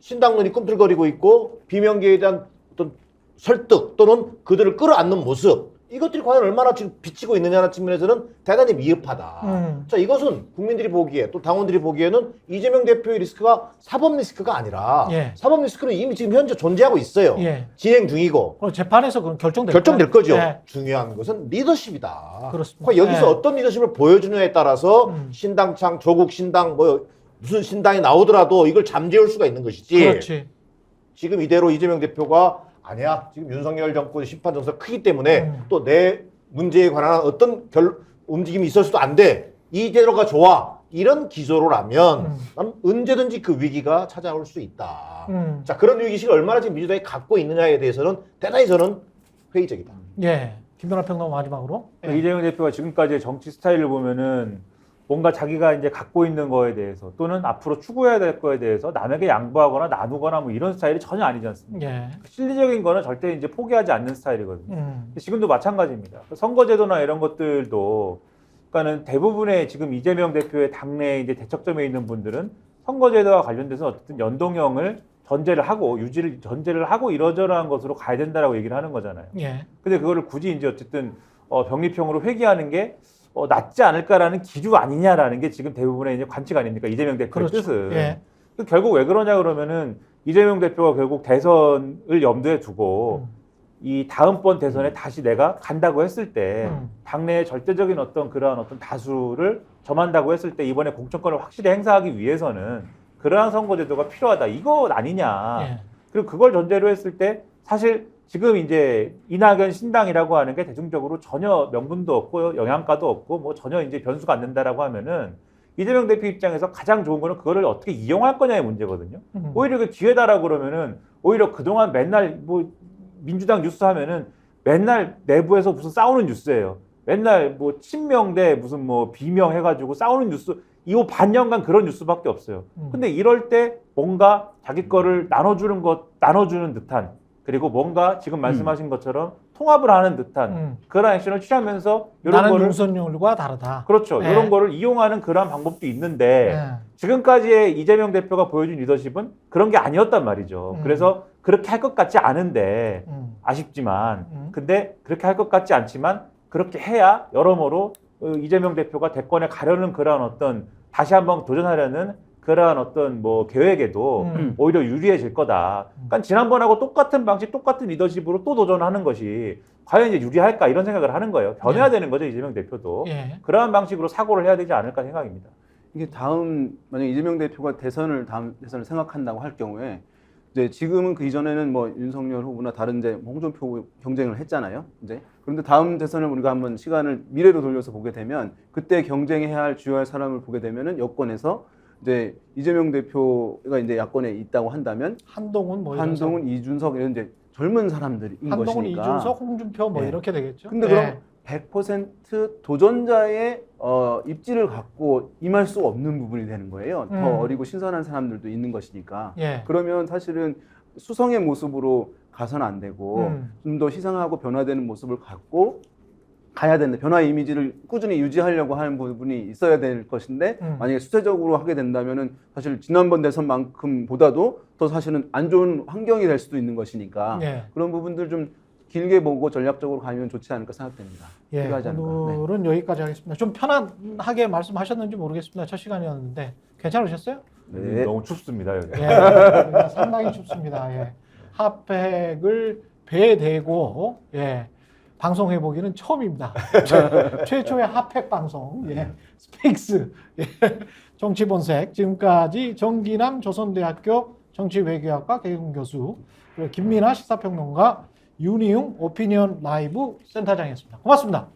Speaker 2: 신당론이 꿈틀거리고 있고 비명계에 대한 어떤 설득 또는 그들을 끌어안는 모습, 이것들이 과연 얼마나 지금 비치고 있느냐는 측면에서는 대단히 미흡하다. 자, 이것은 국민들이 보기에 또 당원들이 보기에는 이재명 대표의 리스크가 사법 리스크가 아니라
Speaker 1: 예.
Speaker 2: 사법 리스크는 이미 지금 현재 존재하고 있어요.
Speaker 1: 예.
Speaker 2: 진행 중이고
Speaker 1: 그럼 재판에서 그건
Speaker 2: 결정될 거죠.
Speaker 1: 예.
Speaker 2: 중요한 것은 리더십이다.
Speaker 1: 그렇습니다.
Speaker 2: 그러니까 여기서
Speaker 1: 예.
Speaker 2: 어떤 리더십을 보여주느냐에 따라서 신당창, 조국 신당, 뭐 무슨 신당이 나오더라도 이걸 잠재울 수가 있는 것이지.
Speaker 1: 그렇지.
Speaker 2: 지금 이대로 이재명 대표가 아니야. 지금 윤석열 정권 심판 정서가 크기 때문에 또 내 문제에 관한 어떤 움직임이 있어서도 안 돼. 이대로가 좋아. 이런 기조로라면 난 언제든지 그 위기가 찾아올 수 있다. 자, 그런 위기식을 얼마나 지금 민주당이 갖고 있느냐에 대해서는 대단히 저는 회의적이다.
Speaker 1: 예. 김연아 평론 마지막으로. 예.
Speaker 3: 이재명 대표가 지금까지의 정치 스타일을 보면은 뭔가 자기가 이제 갖고 있는 거에 대해서 또는 앞으로 추구해야 될 거에 대해서 남에게 양보하거나 나누거나 뭐 이런 스타일이 전혀 아니지 않습니까?
Speaker 1: 예.
Speaker 3: 실리적인 거는 절대 이제 포기하지 않는 스타일이거든요. 지금도 마찬가지입니다. 선거제도나 이런 것들도 그러니까는 대부분의 지금 이재명 대표의 당내 이제 대척점에 있는 분들은 선거제도와 관련돼서 어쨌든 연동형을 전제를 하고 전제를 하고 이러저러한 것으로 가야 된다라고 얘기를 하는 거잖아요.
Speaker 1: 예.
Speaker 3: 근데 그거를 굳이 이제 어쨌든 병립형으로 회귀하는 게 낫지 않을까라는 기류 아니냐라는 게 지금 대부분의 이제 관측 아닙니까? 이재명 대표의
Speaker 1: 그렇죠.
Speaker 3: 뜻은.
Speaker 1: 예.
Speaker 3: 결국 왜 그러냐 그러면은 이재명 대표가 결국 대선을 염두에 두고 이 다음번 대선에 다시 내가 간다고 했을 때 당내의 절대적인 그러한 다수를 점한다고 했을 때 이번에 공천권을 확실히 행사하기 위해서는 그러한 선거제도가 필요하다. 이거 아니냐.
Speaker 1: 예.
Speaker 3: 그리고 그걸 전제로 했을 때 사실 지금 이제 이낙연 신당이라고 하는 게 대중적으로 전혀 명분도 없고 영향가도 없고 뭐 전혀 이제 변수가 안 된다라고 하면은 이재명 대표 입장에서 가장 좋은 거는 그거를 어떻게 이용할 거냐의 문제거든요. 오히려 그 기회다라고 그러면은 오히려 그동안 맨날 뭐 민주당 뉴스 하면은 맨날 내부에서 무슨 싸우는 뉴스예요. 맨날 뭐 친명 대 무슨 뭐 비명 해가지고 싸우는 뉴스 이거 반년간 그런 뉴스밖에 없어요. 근데 이럴 때 뭔가 자기 거를 나눠주는 듯한 그리고 뭔가 지금 말씀하신 것처럼 통합을 하는 듯한 그런 액션을 취하면서 이런
Speaker 1: 나는
Speaker 3: 거를
Speaker 1: 윤석열과 다르다.
Speaker 3: 그렇죠.
Speaker 1: 예.
Speaker 3: 이런 거를 이용하는 그런 방법도 있는데
Speaker 1: 예.
Speaker 3: 지금까지의 이재명 대표가 보여준 리더십은 그런 게 아니었단 말이죠. 그래서 그렇게 할 것 같지 않은데 아쉽지만 근데 그렇게 할 것 같지 않지만 그렇게 해야 여러모로 이재명 대표가 대권에 가려는 그러한 다시 한번 도전하려는 그러한 뭐 계획에도 오히려 유리해질 거다. 그러니까 지난번하고 똑같은 방식, 똑같은 리더십으로 또 도전하는 것이 과연 이제 유리할까 이런 생각을 하는 거예요. 변해야
Speaker 1: 예.
Speaker 3: 되는 거죠, 이재명 대표도.
Speaker 1: 예.
Speaker 3: 그러한 방식으로 사고를 해야 되지 않을까 생각입니다.
Speaker 4: 이게 만약 이재명 대표가 다음 대선을 생각한다고 할 경우에 이제 지금은 그 이전에는 뭐 윤석열 후보나 다른 이제 홍준표 후보 경쟁을 했잖아요. 이제 그런데 다음 대선을 우리가 한번 시간을 미래로 돌려서 보게 되면 그때 경쟁해야 할 주요할 사람을 보게 되면은 여권에서 이제 이재명 대표가 이제 야권에 있다고 한다면
Speaker 1: 한동훈 뭐
Speaker 4: 한동훈, 이준석 이런 이제 젊은 사람들인
Speaker 1: 한동훈,
Speaker 4: 것이니까.
Speaker 1: 이준석, 홍준표 뭐
Speaker 4: 예.
Speaker 1: 이렇게 되겠죠.
Speaker 4: 근데
Speaker 1: 예.
Speaker 4: 그럼 100% 도전자의 입지를 갖고 임할 수 없는 부분이 되는 거예요. 더 어리고 신선한 사람들도 있는 것이니까.
Speaker 1: 예.
Speaker 4: 그러면 사실은 수성의 모습으로 가서는 안 되고 좀 더 희생하고 변화되는 모습을 갖고 가야 되는데 변화 이미지를 꾸준히 유지하려고 하는 부분이 있어야 될 것인데 만약에 수세적으로 하게 된다면은 사실 지난번 대선만큼보다도 더 사실은 안 좋은 환경이 될 수도 있는 것이니까
Speaker 1: 예.
Speaker 4: 그런 부분들 좀 길게 보고 전략적으로 가면 좋지 않을까 생각됩니다.
Speaker 1: 예,
Speaker 4: 필요하지 않을까. 네.
Speaker 1: 오늘은 여기까지 하겠습니다. 좀 편안하게 말씀하셨는지 모르겠습니다. 첫 시간이었는데 괜찮으셨어요?
Speaker 4: 네.
Speaker 3: 너무 춥습니다, 여기.
Speaker 1: 예, 상당히 춥습니다. 예. 핫팩을 배에 대고 방송해 보기는 처음입니다. 최초의 핫팩 방송. 예. 스페이스. 예. 정치본색. 지금까지 정기남 조선대학교 정치외교학과 개공교수 그리고 김민하 시사평론가 윤희웅 오피니언 라이브 센터장이었습니다. 고맙습니다.